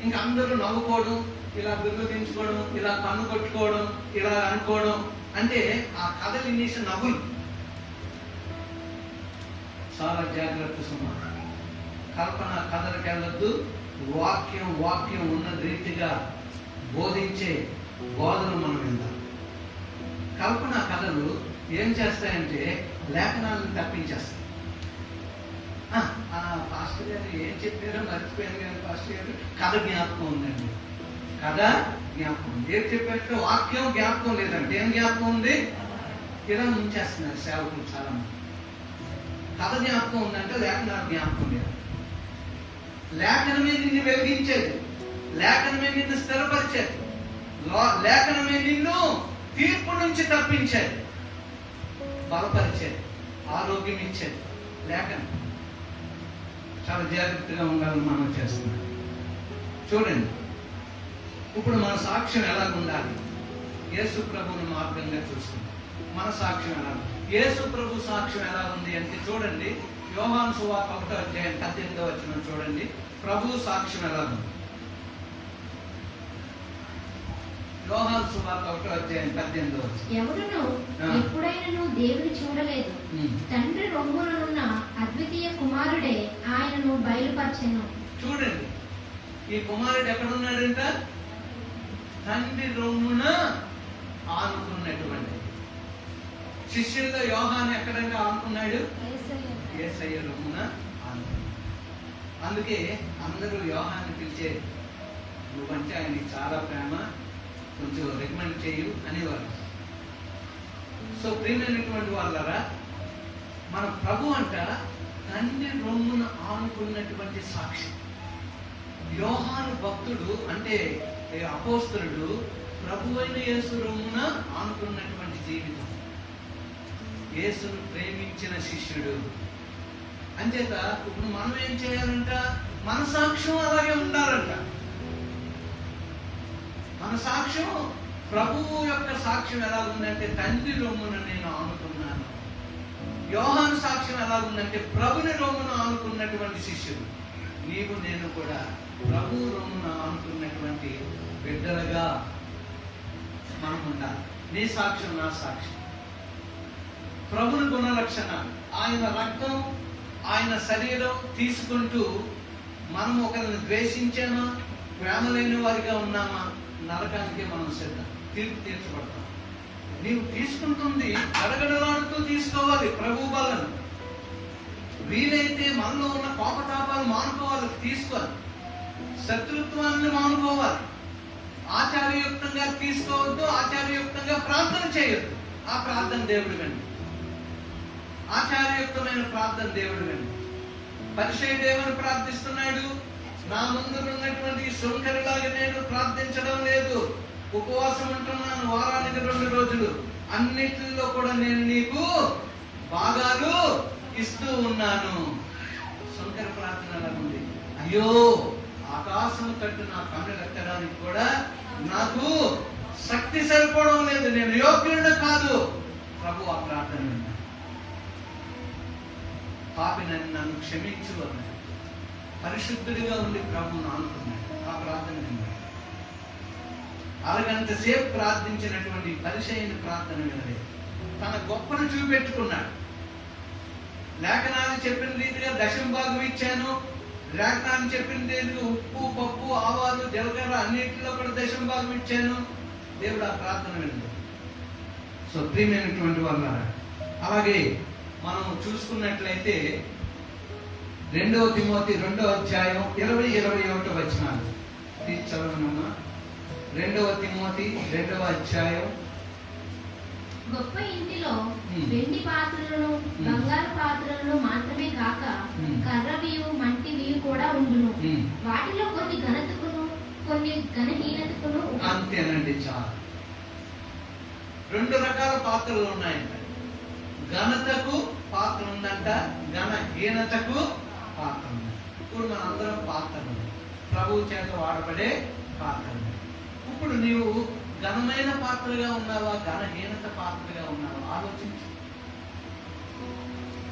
ఇంకా అందరూ నవ్వుకోవడం, ఇలా దుర్గతించుకోవడం, ఇలా కన్ను కొట్టుకోవడం, ఇలా అనుకోవడం, అంటే ఆ కథలు ఇన్నేసి నవ్వులు. చాలా జాగ్రత్త సుమా. కల్పన కథలకు వెళ్ళొద్దు. వాక్యం ఉన్న రీతిగా బోధించే బోధన మనం విందాం. కల్పన కథలు ఏం చేస్తాయంటే లేఖనాలను తప్పించేస్తాయి. పాస్టర్ గారు ఏం చెప్పారో మర్చిపోయాను కానీ పాస్టర్ గారు కథ జ్ఞాపకం ఉందండి. కథ జ్ఞాపకం ఉంది. ఏం చెప్పారంటే వాక్యం జ్ఞాపకం లేదంటే ఏం జ్ఞాపకం ఉంది? ఇలా ముంచేస్తున్నారు సేవకులు చాలా మంది. కథ జ్ఞాపకం ఉందంటే లేఖనాలు జ్ఞాపకం లేదు. లేఖనమే నిన్ను వెలిగించేది, లేఖనమే నిన్ను స్థిరపరిచేది, లేఖనమే నిన్ను తీర్పు నుంచి తప్పించేది, బలపరిచేది, ఆరోగ్యం ఇచ్చేది లేఖనం. చాలా జాగ్రత్తగా ఉండాలని మనం చేస్తున్నాం. చూడండి, ఇప్పుడు మన సాక్ష్యం ఎలా ఉండాలి? యేసు ప్రభువుని మార్గంగా చూసుకుందాం. మన సాక్ష్యం ఎలా ఉంది? యేసు ప్రభు సాక్ష్యం ఎలా ఉంది అంటే చూడండి, యోహాను సువార్త 1వ అధ్యాయం 18వ వచనం చూడండి. ప్రభు సాక్ష్యం ఎలా ఉంది? యోహాను సువార్త 1వ అధ్యాయం 18వ వచనం. ఎవడును ఎప్పుడైనా దేవుని చూడలేదు, తండ్రి రొమ్మునున్న అద్వితీయ కుమారుడే ఆయనను బయలుపరచెను. చూడండి, ఈ కుమారుడు ఎక్కడున్నాడంట? తండ్రి రొమ్మున ఆనుకున్నటువంటి. శిష్యుల్లో యోహాను ఎక్కడంగా ఆనుకున్నాడు? యేసయ్య రొమ్మున ఆనుకున్నాడు. అందుకే అందరూ యోహాన్ని పిలిచేది, నువ్వంటే ఆయనకి చాలా ప్రేమ, కొంచెం రికమెండ్ చేయు అనేవారు. సో ప్రియమైనటువంటి వాళ్ళరా, మన ప్రభు అంట తండ్రి రొమ్మున ఆనుకున్నటువంటి సాక్షి. యోహాను భక్తుడు అంటే అపోస్తలుడు ప్రభు అయిన యేసు రొమ్మున ఆనుకున్నటువంటి జీవితం, యేసును ప్రేమించిన శిష్యుడు. అంచేత ఇప్పుడు మనం ఏం చేయాలంట? మన సాక్ష్యం అలాగే ఉండాలంట. మన సాక్ష్యం, ప్రభువు యొక్క సాక్ష్యం ఎలా ఉందంటే తండ్రి రొమ్మున నేను ఆనుకున్నాను. యోహాను సాక్ష్యం ఎలా ఉందంటే ప్రభుని రొమ్మున ఆనుకున్నటువంటి శిష్యుడు. నీవు నేను కూడా ప్రభు రొమ్మున ఆనుకున్నటువంటి బిడ్డలుగా మనం ఉండాలి. నీ సాక్ష్యం నా సాక్ష్యం. ప్రభుని గుణలక్షణ, ఆయన రక్తం, ఆయన శరీరం తీసుకుంటూ మనం ఒకరిని ద్వేషించామా, ప్రేమ లేని వారిగా ఉన్నామా, నరకానికే మనం సిద్ధం, తీర్పు తీర్చబడతాం. నీవు తీసుకుంటుంది గడగడలాడుతూ తీసుకోవాలి ప్రభు బలను. వీలైతే మనలో ఉన్న కోపతాపాలు మానుకోవాలి, తీసుకోవాలి. శత్రుత్వాన్ని మానుకోవాలి. ఆచారయుక్తంగా తీసుకోవద్దు, ఆచారయుక్తంగా ప్రార్థన చేయొద్దు. ఆ ప్రార్థన దేవుడు కండి, ఆచారయుక్తమైన ప్రార్థన దేవుడు కండి. పరిచయ దేవుని ప్రార్థిస్తున్నాడు, నా ముందు ఉన్నటువంటి శంకరులాగా నేను ప్రార్థించడం లేదు, ఉపవాసం ఉంటున్నాను వారానికి 2 రోజులు, అన్నిటిలో కూడా నేను నీకు భాగాలు ఇస్తూ ఉన్నాను. శంకర ప్రార్థన ఎలా ఉంది? అయ్యో ఆకాశం తట్టు నా కన్నులు ఎత్తడానికి కూడా నాకు శక్తి సరిపోవడం లేదు, నేను యోగ్యుడు కాదు. ప్రభు ఆ ప్రార్థన విన్నాడు. పాపినని నన్ను క్షమించు అన్నాడు. పరిశుద్ధుడిగా ఉండి ప్రభువును ఆనుకున్నాడు. ఆ ప్రార్థన విన్నాడు. అరగంట సేపు ప్రార్థించినటువంటి పరిచయని ప్రార్థన వినలేదు. తన గొప్పను చూపెట్టుకున్నాడు. లేఖనాలు చెప్పిన రీతిగా 10వ భాగం ఇచ్చాను, లేఖనాలు చెప్పిన రీతిగా ఉప్పు, పప్పు, ఆవాలు, జీలకర్ర అన్నింటిలో కూడా 10వ భాగం ఇచ్చాను. దేవుడు ఆ ప్రార్థన వినలేదు. సో ప్రియమైనటువంటి వాళ్ళ, అలాగే మనం చూసుకున్నట్లయితే 2వ తిమోతి 2వ అధ్యాయం 20-21 వచనాలు చదవనమ్మా. 2వ తిమోతి 2వ అధ్యాయం. గొప్ప ఇంటిలో వెండి పాత్రలను బంగారు పాత్రలను మాత్రమే కాక కర్రవియు మంటివియు కూడా ఉండును. వాటిలో కొన్ని ఘనతకును కొన్ని ఘనహీనతకును. అంతేనండి, చాలా 2 రకాల పాత్రలు ఉన్నాయంట. ఘనతకు పాత్ర ఉందంట, ఘనహీనతకు పాత్ర ఉంది. ఇప్పుడు మనందరం పాత్రలు, ప్రభువు చేత వాడబడే పాత్రలు. ఇప్పుడు నీవు ఘనమైన పాత్రగా ఉన్నావా, ఘనహీనత పాత్రగా ఉన్నావా? ఆలోచించు.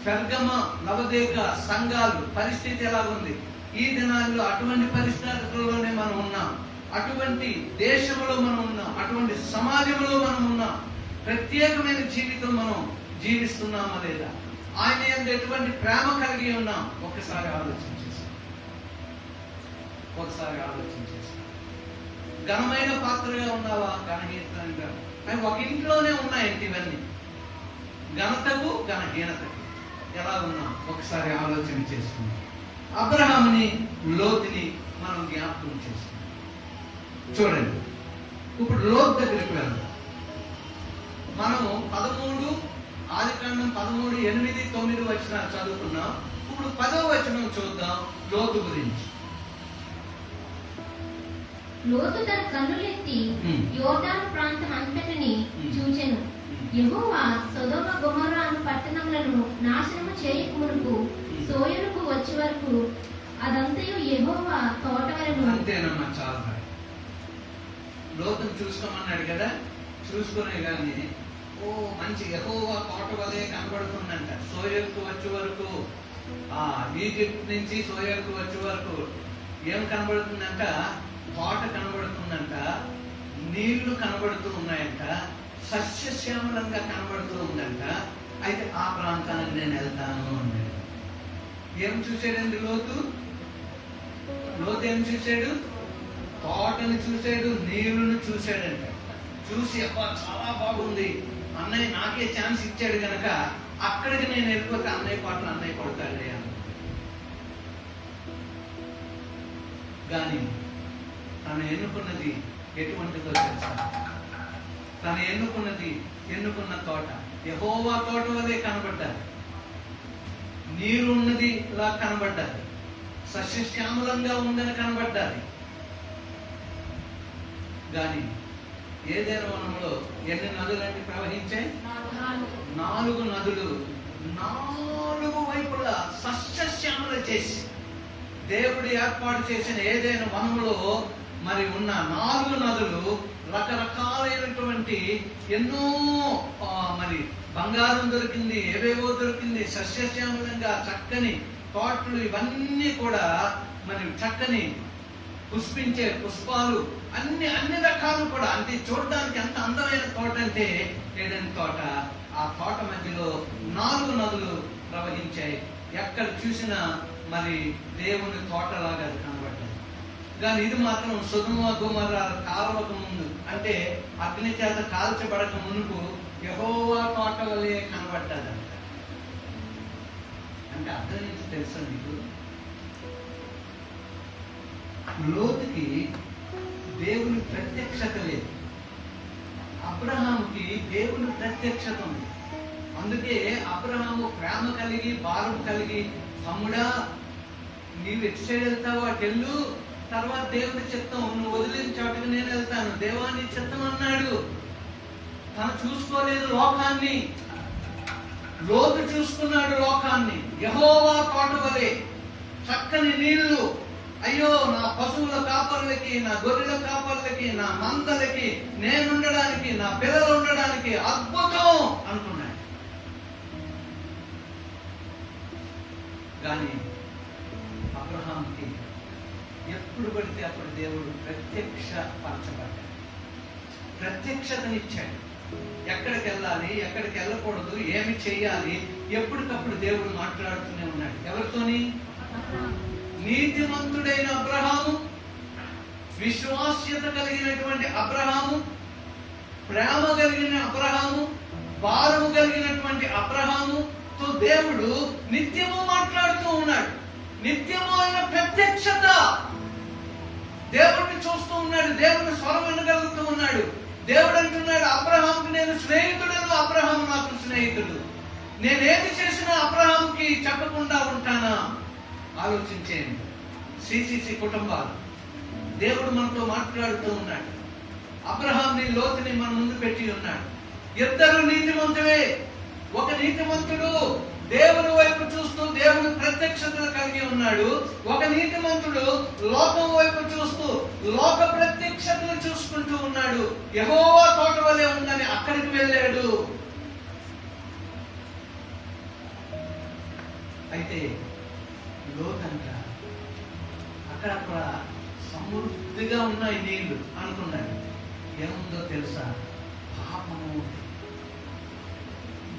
పెర్గమ, లవొదికయ సంఘాలు పరిస్థితి ఎలా ఉంది? ఈ దినాల్లో అటువంటి పరిస్థితుల్లోనే మనం ఉన్నాం, అటువంటి దేశంలో మనం ఉన్నాం, అటువంటి సమాజంలో మనం ఉన్నాం. ప్రత్యేకమైన జీవితం మనం జీవిస్తున్నామా లేదా? ఆయన యందు ఎటువంటి ప్రేమ కలిగి ఉన్నాం? ఒకసారి ఆలోచించేస్తాం. ఘనమైన పాత్రగా ఉన్నావా, ఘనహీనతగా? అవి ఒక ఇంట్లోనే ఉన్నాయండి ఇవన్నీ, ఘనతకు ఘనహీనతకు. ఎలా ఉన్నాం ఒకసారి ఆలోచన చేసుకుందాం. అబ్రహాముని, లోతుని మనం జ్ఞాపకం చేసుకుందాం. చూడండి, ఇప్పుడు లోతు దగ్గరికి వెళ్దాం. మనము 13 ఆదికాండం 13, 8, 9 వచనాలు చదువుకున్నాం. ఇప్పుడు 10వ వచనం చూద్దాం లోతు గురించి. లోతు తన కన్నులెత్తి యోర్దాను ప్రాంతం అంతటిని చూచెను. యెహోవా సొదొమ గొమొర్రా అను పట్టణములను నాశనము చేయక మునుపు సోయరుకు వచ్చే వరకు అదంతయు యెహోవా తోటవలెను. అంతేనమ్మా, చాలా లోతును చూసుకోమన్నాడు కదా. చూసుకునే కానీ మంచి యెహోవా తోట వలె కనబడుతుందంట. సోయరుకు వచ్చే వరకు, ఈజిప్ట్ నుంచి సోయరుకు వచ్చే వరకు ఏం కనబడుతుందంట? తోట కనబడుతుందంట, నీళ్లు కనబడుతూ ఉన్నాయంట, సస్యశ్యామలంగా కనబడుతూ ఉందంట. అయితే ఆ ప్రాంతానికి నేను వెళ్తాను అన్నాడు. ఏం చూశాడండి లోతు? లోతు ఏం చూశాడు? తోటను చూశాడు, నీళ్లను చూశాడంట. చూసి అబ్బా చాలా బాగుంది, అన్నయ్య నాకే ఛాన్స్ ఇచ్చాడు కనుక అక్కడికి నేను వెళ్ళిపోతే అన్నయ్య పాటలు అన్నయ్య పడతాడే అన్న. కానీ తను ఎన్నుకున్నది ఎటువంటిదో తెలుసా? తను ఎన్నుకున్న తోట యెహోవా తోట వలె కనబడ్డాది. నీరు ఉన్నది లా కనబడ్డాది, సస్యశ్యామలంగా ఉందని కనబడ్డాది. కానీ ఏదైనా వనంలో ఎన్ని నదులన్నీ ప్రవహించాయి? 4 నదులు 4 వైపులా సస్యశ్యామల చేసి దేవుడు ఏర్పాటు చేసిన ఏదైనా వనంలో మరి ఉన్న 4 నదులు రకరకాలైనటువంటి ఎన్నో మరి బంగారం దొరికింది, ఏవేవో దొరికింది, సస్యశ్యామలంగా చక్కని తోటలు, ఇవన్నీ కూడా మరి చక్కని పుష్పించే పుష్పాలు, అన్ని రకాలు కూడా. అంటే చూడడానికి ఎంత అందమైన తోట అంటే ఏదైనా తోట. ఆ తోట మధ్యలో 4 నదులు ప్రవహించాయి. ఎక్కడ చూసినా మరి దేవుని తోటలాగా అది కనబడ్డాయి. కానీ ఇది మాత్రం సొదొమ గొమొర్రా కాలవక ముందు, అంటే అగ్ని చేత కాల్చబడక మునుపు యెహోవా తోట వలె కనబడ్డాదంట. అంటే అర్థం నుంచి తెలుసా నీకు? లోతుకి దేవుని ప్రత్యక్షత లేదు, అబ్రహాముకి దేవుని ప్రత్యక్షత ఉంది. అందుకే అబ్రహాము ప్రేమ కలిగి, భారం కలిగి, తమ్ముడా నీవు ఎటు సైడ్ వెళ్తావు అటు వెళ్ళు, తర్వాత దేవుడి చిత్తం, నువ్వు వదిలిన చోటకి నేను వెళ్తాను, దేవాని చిత్తం అన్నాడు. తను చూసుకోలేదు లోకాన్ని, లోతు చూసుకున్నాడు లోకాన్ని. యెహోవా తోట వలె చక్కని నీళ్లు, అయ్యో నా పశువుల కాపర్లకి, నా గొర్రెల కాపర్లకి, నా మందలకి నేనుండడానికి, నా పిల్లలు ఉండడానికి అద్భుతం అనుకున్నాడు. కానీ అబ్రహాంకి ఎప్పుడు పడితే అప్పుడు దేవుడు ప్రత్యక్షపరచబడ్డాడు, ప్రత్యక్షతనిచ్చాడు. ఎక్కడికి వెళ్ళాలి, ఎక్కడికి వెళ్ళకూడదు, ఏమి చెయ్యాలి, ఎప్పటికప్పుడు దేవుడు మాట్లాడుతూనే ఉన్నాడు. ఎవరితోని? నీతిమంతుడైన అబ్రహాము, విశ్వాస్యత కలిగినటువంటి అబ్రహాము, ప్రేమ కలిగిన అబ్రహాము, భారము కలిగినటువంటి అబ్రహాముతో దేవుడు నిత్యము మాట్లాడుతూ ఉన్నాడు. నిత్యము ఆయన ప్రత్యక్షత, దేవుడిని చూస్తూ ఉన్నాడు, దేవుడిని స్వరం వినగలుగుతూ ఉన్నాడు. దేవుడు అంటున్నాడు, అబ్రహాంకి నేను స్నేహితుడను, అబ్రహాము నాకు స్నేహితుడు. నేనేది చేసినా అబ్రహాంకి చెప్పకుండా ఉంటానా? ఆలోచించేయండి. సిసిసి కుటుంబాలు, దేవుడు మనతో మాట్లాడుతూ ఉన్నాడు. అబ్రహాంని, లోతుని మన ముందు పెట్టి ఉన్నాడు. ఇద్దరు నీతిమంతులే. ఒక నీతిమంతుడు దేవుని వైపు చూస్తూ దేవుని ప్రత్యక్షతను కలిగి ఉన్నాడు. ఒక నీతిమంతుడు లోకం వైపు చూస్తూ లోక ప్రత్యక్షతను చూసుకుంటూ ఉన్నాడు. యెహోవా తోట వలె ఉందని అక్కడికి వెళ్ళాడు. అయితే లోకంట అక్కడక్కడ సమృద్ధిగా ఉన్నాయి నీళ్లు అనుకున్నాడు. ఏముందో తెలుసా? పాపము.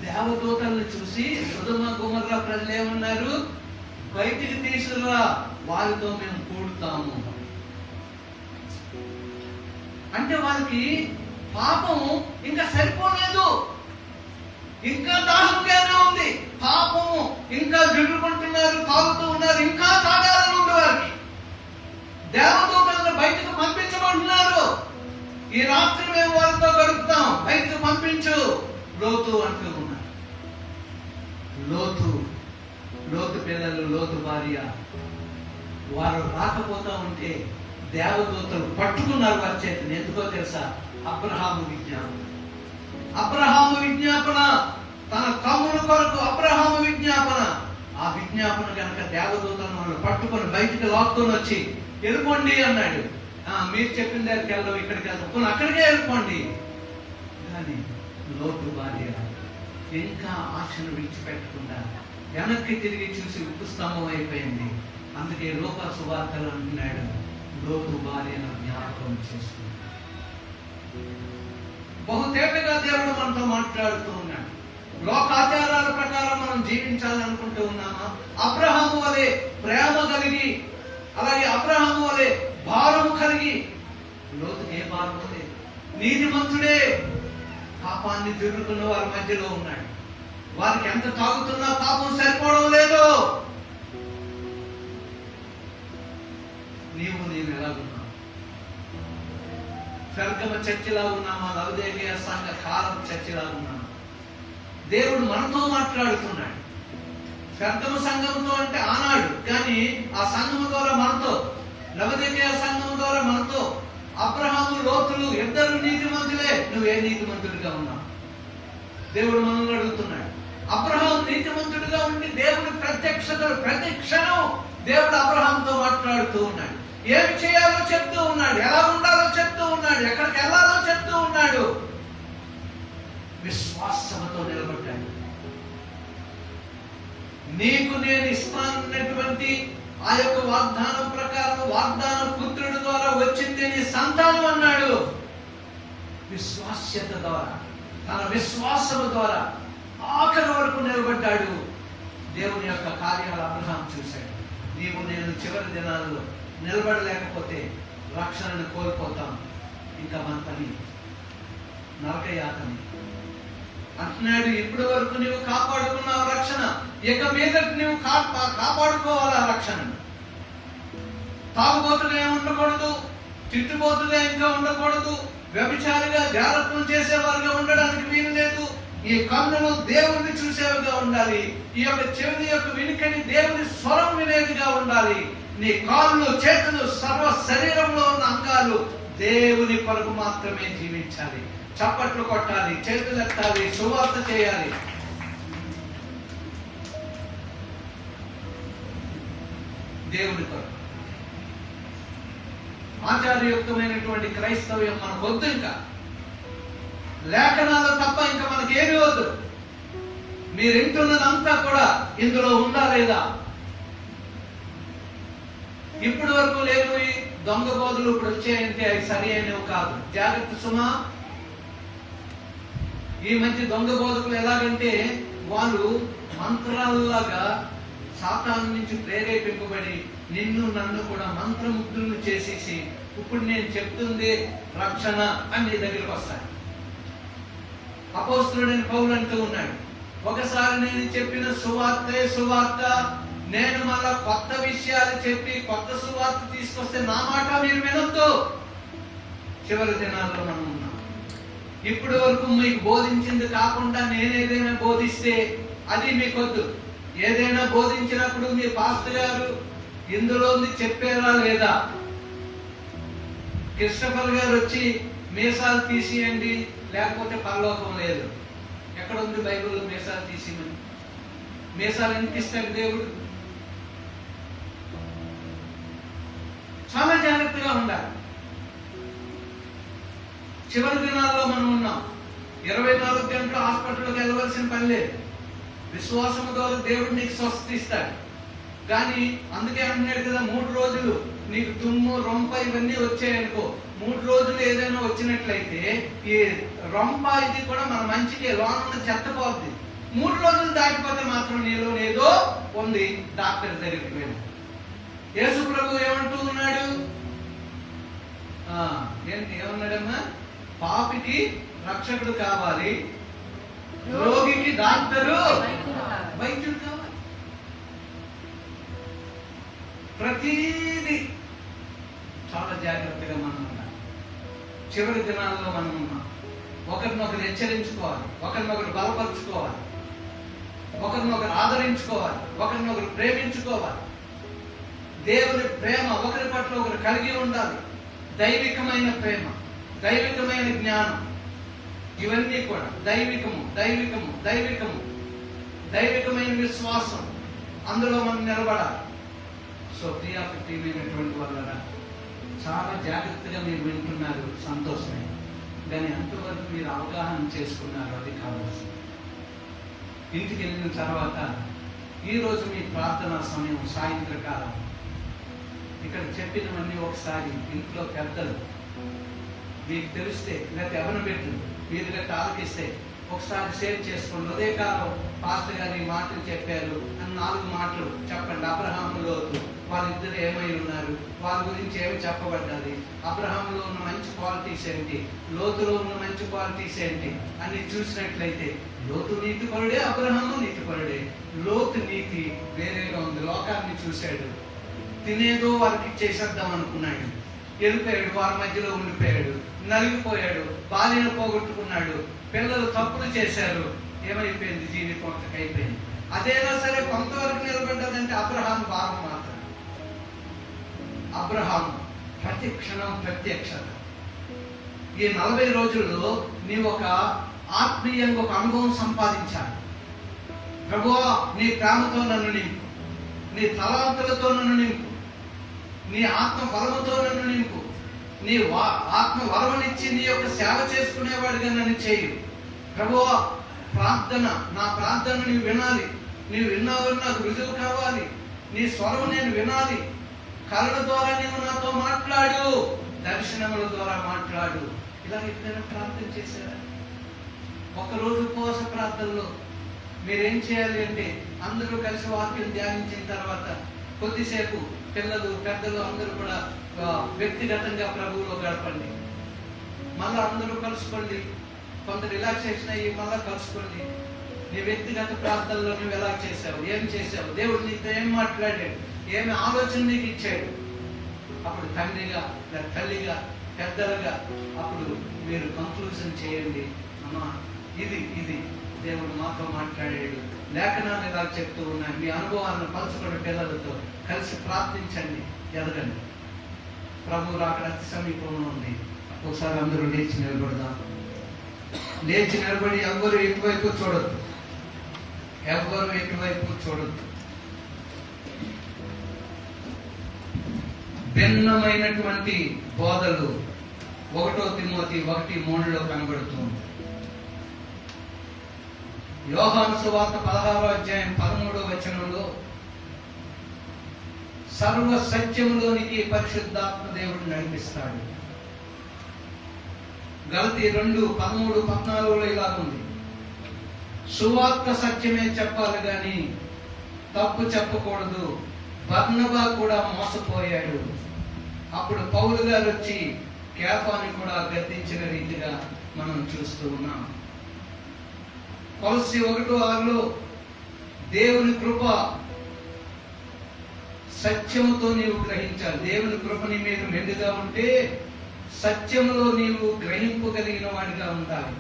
దేవదూతలను చూసి సొదొమ గొమొర్రా ప్రజలు ఏమన్నారు? బయటికి తీసుకురా, వారితో మేము కూడుతాము. అంటే వాళ్ళకి పాపము ఇంకా సరిపోలేదు, ఇంకా దాహంగానే ఉంది. పాపము ఇంకా జుర్రుకుంటున్నారు, తాగుతూ ఉన్నారు, ఇంకా తాగాలని ఉంది వారికి. దేవదూతలను బయటకు పంపించమంటున్నారు. ఈ రాత్రి మేము వారితో గడుపుతాం, బయటకు పంపించు లోతు అంటూ ఉన్నారు. లోతు పిల్లలు, లోతు భార్య వారు రాకపోతా ఉంటే దేవదూతలు పట్టుకున్నారు వారి చేతిని. ఎందుకో తెలుసా? అబ్రహాము విజ్ఞాపన, తన తమ్ముడు కొరకు అబ్రహాము విజ్ఞాపన. ఆ విజ్ఞాపన కనుక దేవదూతలను వాళ్ళు పట్టుకొని బయటికి లాక్కొని వచ్చి వెళ్ళిపోండి అన్నాడు. మీరు చెప్పిన దగ్గరికి వెళ్దాం, ఇక్కడికి వెళ్దాం, అక్కడికే వెళ్ళిపోండి. కానీ లోతు భార్య ఇంకా ఆశను విడిచిపెట్టకుండా వెనక్కి తిరిగి చూసి ఉప్పు స్తంభం అయిపోయింది. అందుకే లోక సువార్తలు అంటున్నాడు, లోతు భార్యను జ్ఞాపకం చేసుకున్నాడు. బహుతేటగా దేవుడు మనతో మాట్లాడుతూ ఉన్నాడు. లోకాచారాల ప్రకారం మనం జీవించాలనుకుంటూ ఉన్నామా? అబ్రహాము వలె ప్రేమ కలిగి, అలాగే అబ్రహాము వలె భారము కలిగి. లోతుకి ఏ భారము లేదు, నీతిమంతుడే. పాపాన్ని జరుగుతున్న వారి మధ్యలో ఉన్నాడు. వారికి ఎంత తాగుతున్నా పాపం సరిపోవడం లేదు. నేను ఎలాగున్నావు? పెర్గమ చర్చిలా ఉన్నామా? లవోదికయ సంఘ కాలం చర్చిలా ఉన్నామా? దేవుడు మనతో మాట్లాడుతున్నాడు. పెర్గమ సంఘంతో అంటే ఆనాడు, కానీ ఆ సంఘం ద్వారా మనతో, లవోదికయ సంఘం ద్వారా మనతో. అబ్రహాము లోతులు ఇద్దరు నీతిమంతులే. నువ్వే నీతిమంతుడిగా ఉన్నావు? దేవుడు మనల్ని అడుగుతున్నాడు. అబ్రహాము నీతిమంతుడిగా ఉండి దేవుడి ప్రత్యక్షతలు ప్రతి క్షణం దేవుడు అబ్రహాంతో మాట్లాడుతూ ఉన్నాడు. ఏమి చేయాలో చెప్తూ ఉన్నాడు, ఎలా ఉండాలో చెప్తూ ఉన్నాడు, ఎక్కడికి వెళ్ళాలో చెప్తూ ఉన్నాడు. విశ్వాసంతో నిలబడ్డాడు. నీకు నేను ఇస్తానన్నటువంటి ఆ యొక్క వాగ్దానం ప్రకారం, వాగ్దాన పుత్రుడి ద్వారా వచ్చింది నీ సంతానం అన్నాడు. విశ్వాస్యత ద్వారా, తన విశ్వాసము ద్వారా ఆఖరి వరకు నిలబడ్డాడు. దేవుని యొక్క కార్యాలు అబ్రహాం చూశాడు. నీవు నేను చివరి దినాల్లో నిలబడలేకపోతే రక్షణను కోల్పోతాం, ఇంకా మన పని నరకయాతని అంటున్నాడు. ఇప్పటి వరకు నీవు కాపాడుకున్నావు రక్షణ, ఇక మీదట నీవు కాపాడుకోవాలా రక్షణను. తాగుబోతుగా ఉండకూడదు, తిట్టుబోతుగా ఇంకా ఉండకూడదు, వ్యభిచారిగా జాగ్రత్తలు చేసేవారుగా ఉండడానికి వీలు లేదు. ఈ కన్నులు దేవుడిని చూసేవిగా ఉండాలి. ఈ యొక్క చెవిని యొక్క వినికిడి దేవుని స్వరం వినేదిగా ఉండాలి. నీ కాళ్ళు, చేతులు, సర్వ శరీరంలో ఉన్న అంగాలు దేవుని కొరకు మాత్రమే జీవించాలి. చప్పట్లు కొట్టాలి, చేతులు ఎత్తాలి, సువార్త చేయాలి. దేవుని కొరకు ఆచార్యయుక్తమైనటువంటి క్రైస్తవ్యం మనకు వద్దు. ఇంకా లేఖనాలు తప్ప ఇంకా మనకి ఏమి వద్దు. మీరు వింటున్నదంతా కూడా ఇందులో ఉందా లేదా? ఇప్పటి వరకు లేనివి దొంగ బోధలు ఇప్పుడు వచ్చాయంటే అవి సరి అయినవి కాదు. జాగ్రత్త సుమా. ఈ మధ్య దొంగ బోధకులు ఎలాగంటే వాళ్ళు మంత్రాలలాగా సాతాను నుంచి ప్రేరేపింపబడి నిన్ను నన్ను కూడా మంత్రముగ్ధులను చేసేసి ఇప్పుడు నేను చెప్తుంది రక్షణ అని నీ దగ్గరికి వస్తాను. అపోస్తలుడైన పౌలు అంటూ ఉన్నాడు, ఒకసారి నేను చెప్పిన సువార్తే సువార్త, నేను మళ్ళా కొత్త విషయాలు చెప్పి కొత్త సువార్త తీసుకొస్తే నా మాట మీరు వినొద్దు. చివరి దినాల్లో మనం ఉన్నాం. ఇప్పటి వరకు మీకు బోధించింది కాకుండా నేను ఏదైనా బోధిస్తే అది మీకొద్దు. ఏదైనా బోధించినప్పుడు మీ పాస్టర్ గారు ఇందులో చెప్పారా లేదా? క్రిస్టఫర్ గారు వచ్చి మీసాలు తీసియండి లేకపోతే పరలోకం లేదు. ఎక్కడ ఉంది బైబిల్లో మీసాలు తీసిమని? మీసాలు ఎందుకు ఇస్తాడు దేవుడు? చాలా జాగ్రత్తగా ఉండాలి. చివరి దినాల్లో మనం ఉన్నాం. 24 గంటలు హాస్పిటల్కి వెళ్ళవలసిన పని లేదు. విశ్వాసము ద్వారా దేవుడు నీకు స్వస్థత ఇస్తాడు. కానీ అందుకే అంటున్నాడు కదా, 3 రోజులు నీకు తుమ్ము, రొంప ఇవన్నీ వచ్చాయనుకో, 3 రోజులు ఏదైనా వచ్చినట్లయితే ఈ రొంప ఇది కూడా మన మంచికే, లోన చెత్తపోద్ది. 3 రోజులు దాటిపోతే మాత్రం నీలో ఏదో ఉంది. డాక్టర్ దగ్గరికి పోయిన యేసు ప్రభు ఏమంటూ ఉన్నాడు? ఏమన్నాడమ్మా? పాపికి రక్షకుడు కావాలి, రోగికి డాక్టరు వైద్యుడు కావాలి. ప్రతీది చాలా జాగ్రత్తగా మనం ఉండాలి. చివరి దినాల్లో మనం ఉన్నాం. ఒకరినొకరు హెచ్చరించుకోవాలి, ఒకరినొకరు బలపరుచుకోవాలి, ఒకరినొకరు ఆదరించుకోవాలి, ఒకరినొకరు ప్రేమించుకోవాలి. దేవుని ప్రేమ ఒకరి పట్ల ఒకరు కలిగి ఉండాలి. దైవికమైన ప్రేమ, దైవికమైన జ్ఞానం, ఇవన్నీ కూడా దైవికము దైవికము దైవికము దైవికమైన విశ్వాసం, అందులో మనం నిలబడాలి. సో ప్రియమైనటువంటి వాళ్ళరా, చాలా జాగ్రత్తగా మీరు వింటున్నారు, సంతోషమే. కానీ ఎంతవరకు మీరు అవగాహన చేసుకున్నారు అది కావాల్సింది. ఇంటికి వెళ్ళిన తర్వాత ఈరోజు మీ ప్రార్థనా సమయం సాయంత్రకాలం ఇక్కడ చెప్పినవన్నీ ఒకసారి ఇంట్లో పెద్దలు మీకు తెలిస్తే, లేకపోతే ఎవరిని పెట్టు మీరు గట్ట ఆలకిస్తే ఒకసారి షేర్ చేసుకోండి. అదే కాలం పాస్టర్ గారు ఈ మాటలు చెప్పారు అని 4 మాటలు చెప్పండి. అబ్రహాము, లోతు వాళ్ళిద్దరు ఏమై ఉన్నారు, వాళ్ళ గురించి ఏమి చెప్పబడ్డాది, అబ్రహాంలో ఉన్న మంచి క్వాలిటీస్ ఏంటి, లోతులో ఉన్న మంచి క్వాలిటీస్ ఏంటి అని చూసినట్లయితే లోతు నీతిపరుడే, అబ్రహాము నీతిపరుడే. లోతు నీతి వేరేగా ఉంది. లోకాన్ని చూశాడు, తినేదో వారికి ఇచ్చేసేద్దాం అనుకున్నాడు, వెళ్ళిపోయాడు, వారి మధ్యలో ఉండిపోయాడు, నలిగిపోయాడు, భార్యను పోగొట్టుకున్నాడు, పిల్లలు తప్పులు చేశారు, ఏమైపోయింది, జీవితం ఒకటైపోయింది. అదేనా సరే కొంతవరకు నిలబడ్డదంటే అబ్రహాం భాగం మాత్రం. అబ్రహాం ప్రతి క్షణం ప్రత్యక్షత. ఈ 40 రోజుల్లో నీవు ఒక ఆత్మీయంగా ఒక అనుభవం సంపాదించాలి. ప్రభువా, నీ ప్రేమతో నన్ను నింపు, నీ తలాంతులతో నన్ను నింపు, నీ ఆత్మ ఫలముతో నన్ను నింపు, నీ ఆత్మ వరవనిచ్చి నీ యొక్క సేవ చేసుకునేవాడిగా నన్ను చేయు. ప్రభువా, ప్రార్థన, నా ప్రార్థన నీవు వినాలి, నీవు విన్నావని నాకు రుజువు కావాలి, నీ స్వరం నేను వినాలి. కళల ద్వారా నీవు నాతో మాట్లాడు, దర్శనముల ద్వారా మాట్లాడు. ఇలా ఎప్పుడైనా ప్రార్థన చేశారా? ఒకరోజు ఉపవాస ప్రార్థనలో మీరేం చేయాలి అంటే, అందరూ కలిసి వాక్యం ధ్యానించిన తర్వాత కొద్దిసేపు పిల్లలు పెద్దలు అందరూ కూడా వ్యక్తిగతంగా ప్రభువులో గడపండి. మళ్ళా అందరూ కలుసుకోండి, కొంత రిలాక్సేషన్ అయ్యి మళ్ళా కలుసుకోండి. నీ వ్యక్తిగత ప్రార్థనలో నువ్వు ఎలా చేసావు, ఏం చేసావు, దేవుడు నీతో ఏం మాట్లాడాడు, ఏమి ఆలోచన నీకు ఇచ్చాడు. అప్పుడు తండ్రిగా, తల్లిగా, పెద్దలుగా అప్పుడు మీరు కంక్లూజన్ చేయండి. అమ్మా, ఇది దేవుడు మాతో మాట్లాడాడు, లేఖనాలు ఇలా చెప్తూ ఉన్నాయి. మీ అనుభవాలను పంచుకున్న పిల్లలతో కలిసి ప్రార్థించండి, ఎదగండి. ప్రభు రాకడ అతి సమీపంలో ఉంది. ఒకసారి అందరూ లేచి నిలబడదాం. లేచి నిలబడి ఎవ్వరు ఎటువైపు చూడద్దు, ఎవ్వరు ఎటువైపు చూడద్దు. భిన్నమైనటువంటి బోధలు 1 తిమోతి 1:3 కనబడుతుంది. యోహాను సువార్త 16వ అధ్యాయం 13వ వచనంలో సర్వ సత్యములోనికి పరిశుద్ధాత్మ దేవుడు నడిపిస్తాడు. గలతీ 2:13-14 ఇలాగుంది, సువార్త సత్యమే చెప్పాలి గాని తప్పు చెప్పకూడదు. బర్నబా కూడా మోసపోయాడు. అప్పుడు పౌలు గారు వచ్చి కేఫాని కూడా గద్దించిన రీతిగా మనం చూస్తూ ఉన్నాం. కొలస్సీ 1:6 దేవుని కృప సత్యముతో నీవు గ్రహించాలి. దేవుని కృప నీ మీద మెండుగా ఉంటే సత్యములో నీవు గ్రహింపగలిగిన వాడిగా ఉండాలి.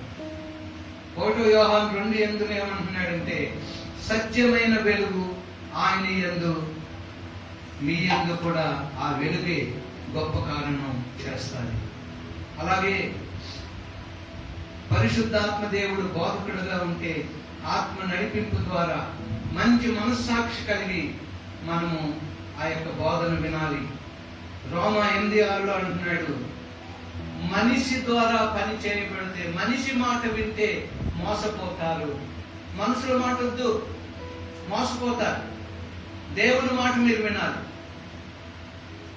1 యోహాను 2:8 ఏమంటున్నాడంటే, సత్యమైన వెలుగు ఆయన యందు, మీ యందు కూడా ఆ వెలుగే గొప్ప కారణం చేస్తాడు. అలాగే పరిశుద్ధాత్మ దేవుడు బోధకుడుగా ఉంటే ఆత్మ నడిపింపు ద్వారా మంచి మనస్సాక్షి కలిగి మనము ఆ యొక్క బోధన వినాలి. రోమా 8:6 అంటున్నాడు, మనిషి ద్వారా పని చేయబడితే, మనిషి మాట వింటే మోసపోతారు. మనుషుల మాట వద్దు, మోసపోతారు. దేవుని మాట మీరు వినాలి.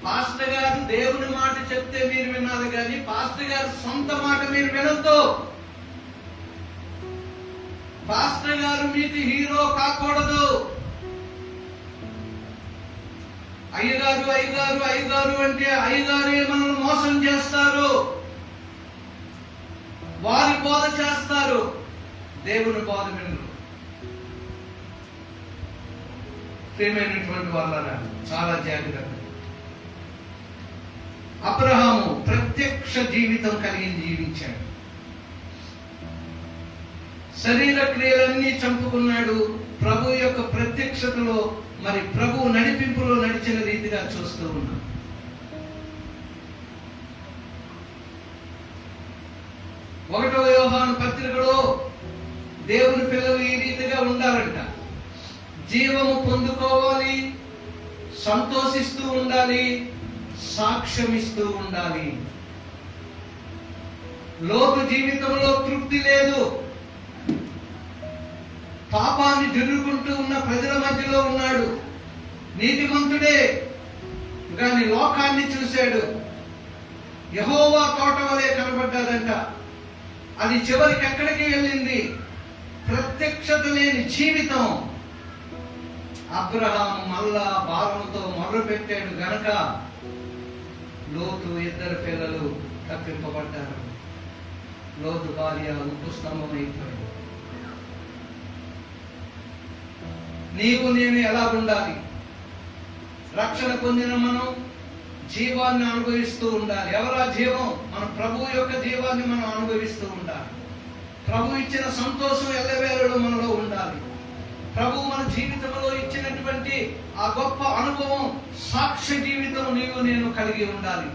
పాస్టర్ గారు దేవుని మాట చెప్తే మీరు వినాలి కానీ పాస్టర్ గారు సొంత మాట మీరు వినొద్దు. పాస్టర్ గారు మీకు హీరో కాకూడదు. అయ్యగారు అయ్యగారు అయ్యగారు అంటే అయ్యగారు మనల్ని మోసం చేస్తారు, వారి బోధ చేస్తారు, దేవుని బోధ వినరు. ప్రియమైనటువంటి వాళ్ళరా, చాలా జాగ్రత్త. అబ్రహాము ప్రత్యక్ష జీవితం కలిగి జీవించాడు. శరీర క్రియలన్నీ చంపుకున్నాడు. ప్రభు యొక్క ప్రత్యక్షతలో, మరి ప్రభు నడిపింపులో నడిచిన రీతిగా చూస్తూ ఉన్నాం. ఒకటో యోహాను పత్రికలో దేవుని పిల్లలు ఈ రీతిగా ఉండాలంట. జీవము పొందుకోవాలి, సంతోషిస్తూ ఉండాలి, సాక్ష్యమిస్తూ ఉండాలి. లోతు జీవితంలో తృప్తి లేదు. పాపాన్ని జరుగుకుంటూ ఉన్న ప్రజల మధ్యలో ఉన్నాడు. నీతిమంతుడే గాని లోకాన్ని చూశాడు. యెహోవా తోట వలె కనబడ్డాదంట. అది చివరికి ఎక్కడికి వెళ్ళింది? ప్రత్యక్షత లేని జీవితం. అబ్రహాము మళ్ళా భారంతో మొదలుపెట్టాడు గనక లోతు ఇద్దరు పిల్లలు తప్పింపబడ్డారు. లోతు భార్య ఉప్పు స్తంభం అయిపోయింది. నీవు నేను ఎలా ఉండాలి? రక్షణ పొందిన మనం జీవాన్ని అనుభవిస్తూ ఉండాలి. ఎవరా జీవం? మన ప్రభు యొక్క జీవాన్ని మనం అనుభవిస్తూ ఉండాలి. ప్రభు ఇచ్చిన సంతోషం ఎల్లవేళలో మనలో ఉండాలి. ప్రభు మన జీవితంలో ఇచ్చినటువంటి ఆ గొప్ప అనుభవం, సాక్ష్య జీవితం నీవు నేను కలిగి ఉండాలి.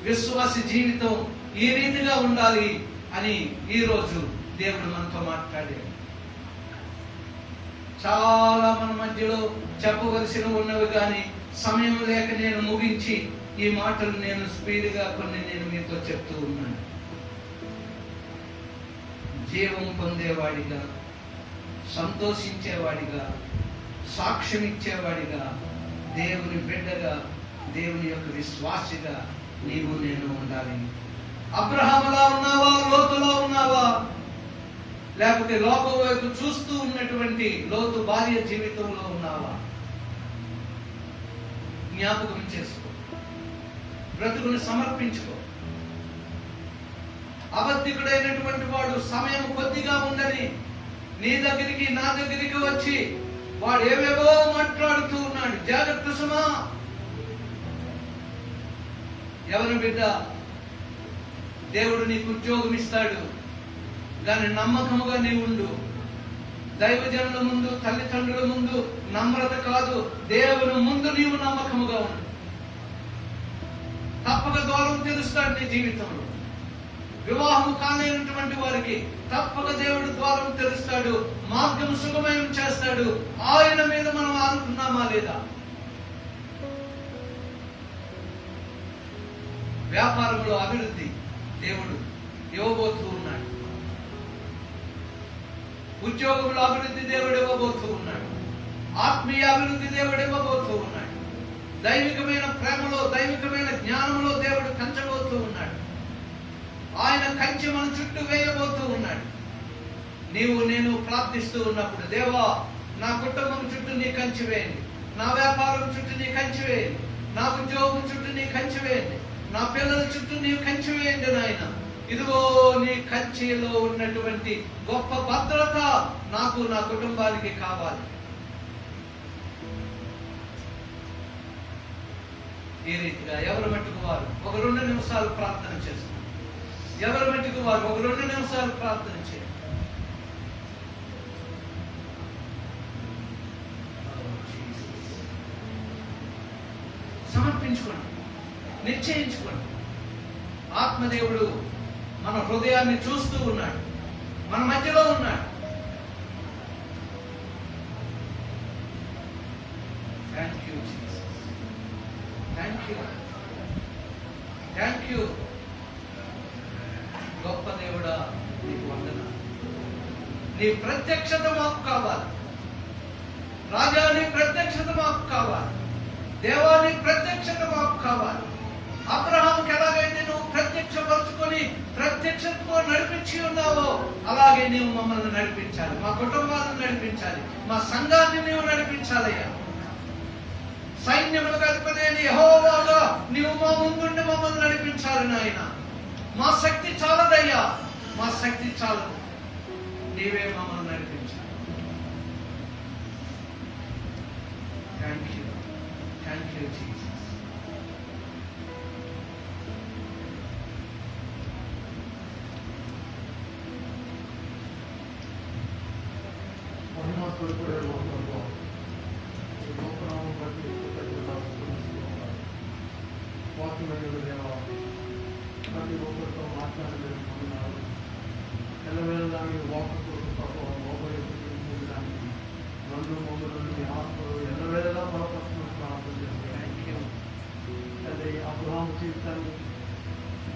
విశ్వాస జీవితం ఈ రీతిగా ఉండాలి అని ఈరోజు దేవుడు మనతో మాట్లాడాడు. చాలా మన మధ్యలో చెప్పవలసిన ఉన్నవి కానీ సమయం లేక నేను ముగించి ఈ మాటలు నేను స్పీడ్గా కొన్ని నేను మీతో చెప్తూ ఉన్నాను. జీవం పొందేవాడిగా, సంతోషించేవాడిగా, సాక్ష్యం ఇచ్చేవాడిగా, దేవుని బిడ్డగా, దేవుని యొక్క విశ్వాసిగా నీవు నేను ఉండాలి. అబ్రహాములా ఉన్నావా? లోతులా ఉన్నావా? లేకపోతే లోకం వైపు చూస్తూ ఉన్నటువంటి లోతు భార్య జీవితంలో ఉన్నావా? జ్ఞాపకం చేసుకో, బ్రతుకుని సమర్పించుకో. అబద్ధికుడైనటువంటి వాడు సమయం కొద్దిగా ఉందని నీ దగ్గరికి నా దగ్గరికి వచ్చి వాడు ఏవేవో మాట్లాడుతూ ఉన్నాడు. జాగ్రత్త సుమా. ఎవరి బిడ్డ? దేవుడు నీకు ఉద్యోగం ఇస్తాడు, దాని నమ్మకముగా నీవు ఉండు. దైవజనుల ముందు, తల్లిదండ్రుల ముందు నమ్రత కాదు, దేవుని ముందు నీవు నమ్మకముగా ఉండు. తప్పక ద్వారం తెరుస్తాడు నీ జీవితంలో. వివాహం కాలేనటువంటి వారికి తప్పక దేవుడు ద్వారం తెరుస్తాడు, మార్గం సుగమయం చేస్తాడు. ఆయన మీద మనం ఆనుకున్నామా లేదా? వ్యాపారంలో అభివృద్ధి దేవుడు ఇవ్వబోతూ ఉన్నాడు. ఉద్యోగంలో అభివృద్ధి దేవుడు ఇవ్వబోతూ ఉన్నాడు. ఆత్మీయ అభివృద్ధి దేవుడు ఇవ్వబోతూ ఉన్నాడు. దైవికమైన ప్రేమలో, దైవికమైన జ్ఞానంలో దేవుడు కంచబోతూ ఉన్నాడు. ఆయన కంచె మన చుట్టూ వేయబోతూ ఉన్నాడు. నీవు నేను ప్రార్థిస్తూ ఉన్నప్పుడు, దేవా నా కుటుంబం చుట్టూ నీ కంచె వేయండి, నా వ్యాపారం చుట్టూ నీ కంచె వేయండి, నా ఉద్యోగం చుట్టూ నీ కంచె వేయండి, నా పిల్లల చుట్టూ నీ కంచె వేయండి నాయన. ఇదిగో నీ కంచెలో ఉన్నటువంటి గొప్ప భద్రత నాకు, నా కుటుంబానికి కావాలి. ఈ రీతిగా ఎవరి మట్టుకు వారు ఒక 2 నిమిషాలు ప్రార్థన చేస్తారు. ఎవరి మట్టుకు వారు ఒక 2 నిమిషాలు ప్రార్థన చేయండి. సమర్పించుకోండి, నిశ్చయించుకోండి. ఆత్మదేవుడు మన హృదయాన్ని చూస్తూ ఉన్నాడు, మన మధ్యలో ఉన్నాడు. Thank you Jesus, thank you, thank you. గొప్ప దేవుడా నీకు వందనాలు. నీ ప్రత్యక్షత మాకు కావాలి రాజా, నీ ప్రత్యక్షత మాకు కావాలి దేవా, నీ ప్రత్యక్షత మాకు కావాలి. అబ్రహాంకి ఎలాగైతే నువ్వు ప్రత్యక్షపరుచుకొని ప్రత్యక్షతతో నడిపించి ఉన్నావో అలాగే నీవు మమ్మల్ని నడిపించాలి, మా కుటుంబాలను నడిపించాలి, మా సంఘాన్ని నీవు నడిపించాలయ్యా. సైన్యములకు అధిపతి అయిన యెహోవాగా నీవు మా ముందుండి మమ్మల్ని నడిపించాలి నాయన. మా శక్తి చాలదయ్యా, మా శక్తి చాలదు, నీవే మమ్మల్ని నడిపించాలి. Thank you Jesus. ప్రతి ఒక్కరితో మాట్లాడలేకపోతున్నారు. ఎల్లవేళ వాకుతో మోపడానికి రెండు మీ ఆత్మలు ఎల్లవేళలా బలపరుస్తున్న ప్రార్థన చేస్తున్నాను. అదే అబ్రహాం జీవితాన్ని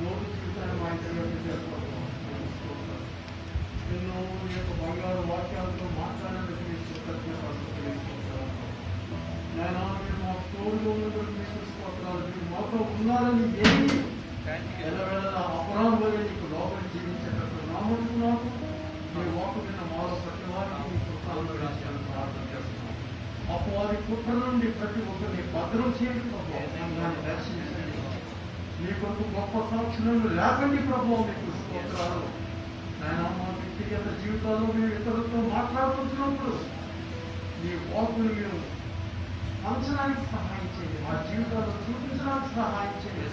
లోటు జీవితాన్ని మా ఇంటర్వ్యూ చేసుకోవడం ఎన్నో ఈ యొక్క బంగారు వాక్యాలతో మాట్లాడేందుకు మీకు కృతజ్ఞతలు తెలియజేస్తున్నాను. నేను మీరు మా తోడుగా ఉన్నటువంటి మీకు స్తోత్రాలు. మీరు మాతో ఉన్నారని ఏమి ఎల్లవేళలా అబ్రహాం వల్ల నీకు లోపలి జీవించేటట్టు నామకు నాకు మీ వాకు విన్న మాలో ప్రతి వారికి మీ కృతజ్ఞతలు ప్రార్థన చేస్తున్నాను. అపవాది కుట్ర నుండి ప్రతి ఒక్కరిని భద్రం చేయండి ప్రభావం, దర్శించండి. మీ కొరకు గొప్ప సాక్షులను లేకండి ప్రభావం. మీకు స్తోత్రాలు. నాయన మా వ్యక్తిగత జీవితాల్లో మేము ఇతరులతో మాట్లాడుకుంటున్నప్పుడు మీ వాకులు మీరు పంచడానికి సహాయం చేయండి. మా జీవితాల్లో చూపించడానికి సహాయం చేయండి.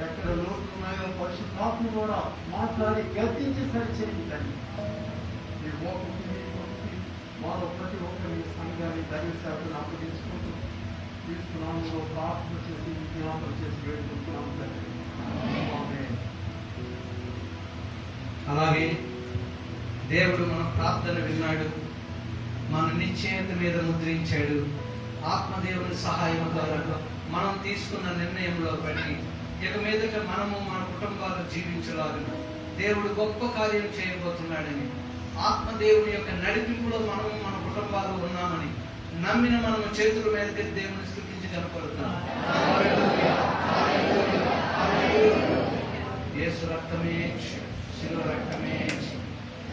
ఎక్కడ లోటు ఉన్నాయో పరిశుద్ధాత్మ కూడా మాట్లాడి గద్దించి సరిచేయండి తండ్రి. మీ వాకుకి మీ కొడుకు మాలో ప్రతి ఒక్కరి సంఘాన్ని దైవ సేవను అప్పగించుకుంటూ తీసుకున్నాము ప్రార్థన చేసి విజ్ఞాపన చేసి వేడుకుంటున్నాము తండ్రి. ఆమేన్. అలాగే దేవుడు మన ప్రార్థన విన్నాడు, మన నిశ్చయత మీద ముద్రించాడు. ఆత్మదేవుని సహాయం ద్వారా మనం తీసుకున్న నిర్ణయంలో బట్టి ఇక మీదట మనము మన కుటుంబాలు జీవించలాగిన దేవుడు గొప్ప కార్యం చేయబోతున్నాడని, ఆత్మదేవుని యొక్క నడిపింపులో మనము మన కుటుంబాలు ఉన్నామని నమ్మిన మనము చేతుల మీదకి దేవుని స్తుతించి కనపడుతున్నాం. యేసు రక్తమే శిలువ రక్తమే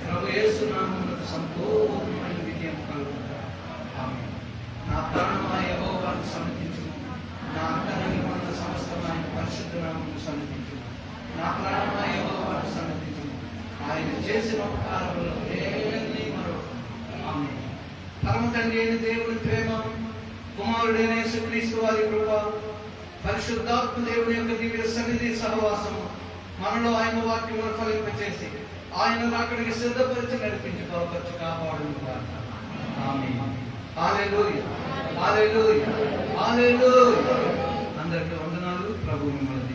ప్రభు యేసు నామమునకు సంపూర్ణమైన విజయం కలుగుతుంది. ఆమేన్. నా ప్రాణమా యెహోవాను సన్నిధించుము, నా అంతరంగ మన సమస్తమైన పరిశుద్ధ నామమును సన్నిధించుము. నా ప్రాణమా యెహోవాను సన్నిధించుము, ఆయన చేసిన ఉపకారములు ఏమీ మరొక. ఆమేన్. పరమ తండ్రి అయిన దేవుని ప్రేమ, కుమారుడైన యేసుక్రీస్తు వారి కృప, పరిశుద్ధాత్మ దేవుని యొక్క దివ్య సన్నిధి సహవాసము మనలో ఆయన వాక్యమును ఫలింపచేసి ఆయన రాకడికి సిద్ధపరిచి నడిపించి బలపరిచి కాపాడును గాక. ఆమేన్. హల్లెలూయా, హల్లెలూయా, హల్లెలూయా. అందరికీ వందనాలు. ప్రభు మిమ్మల్ని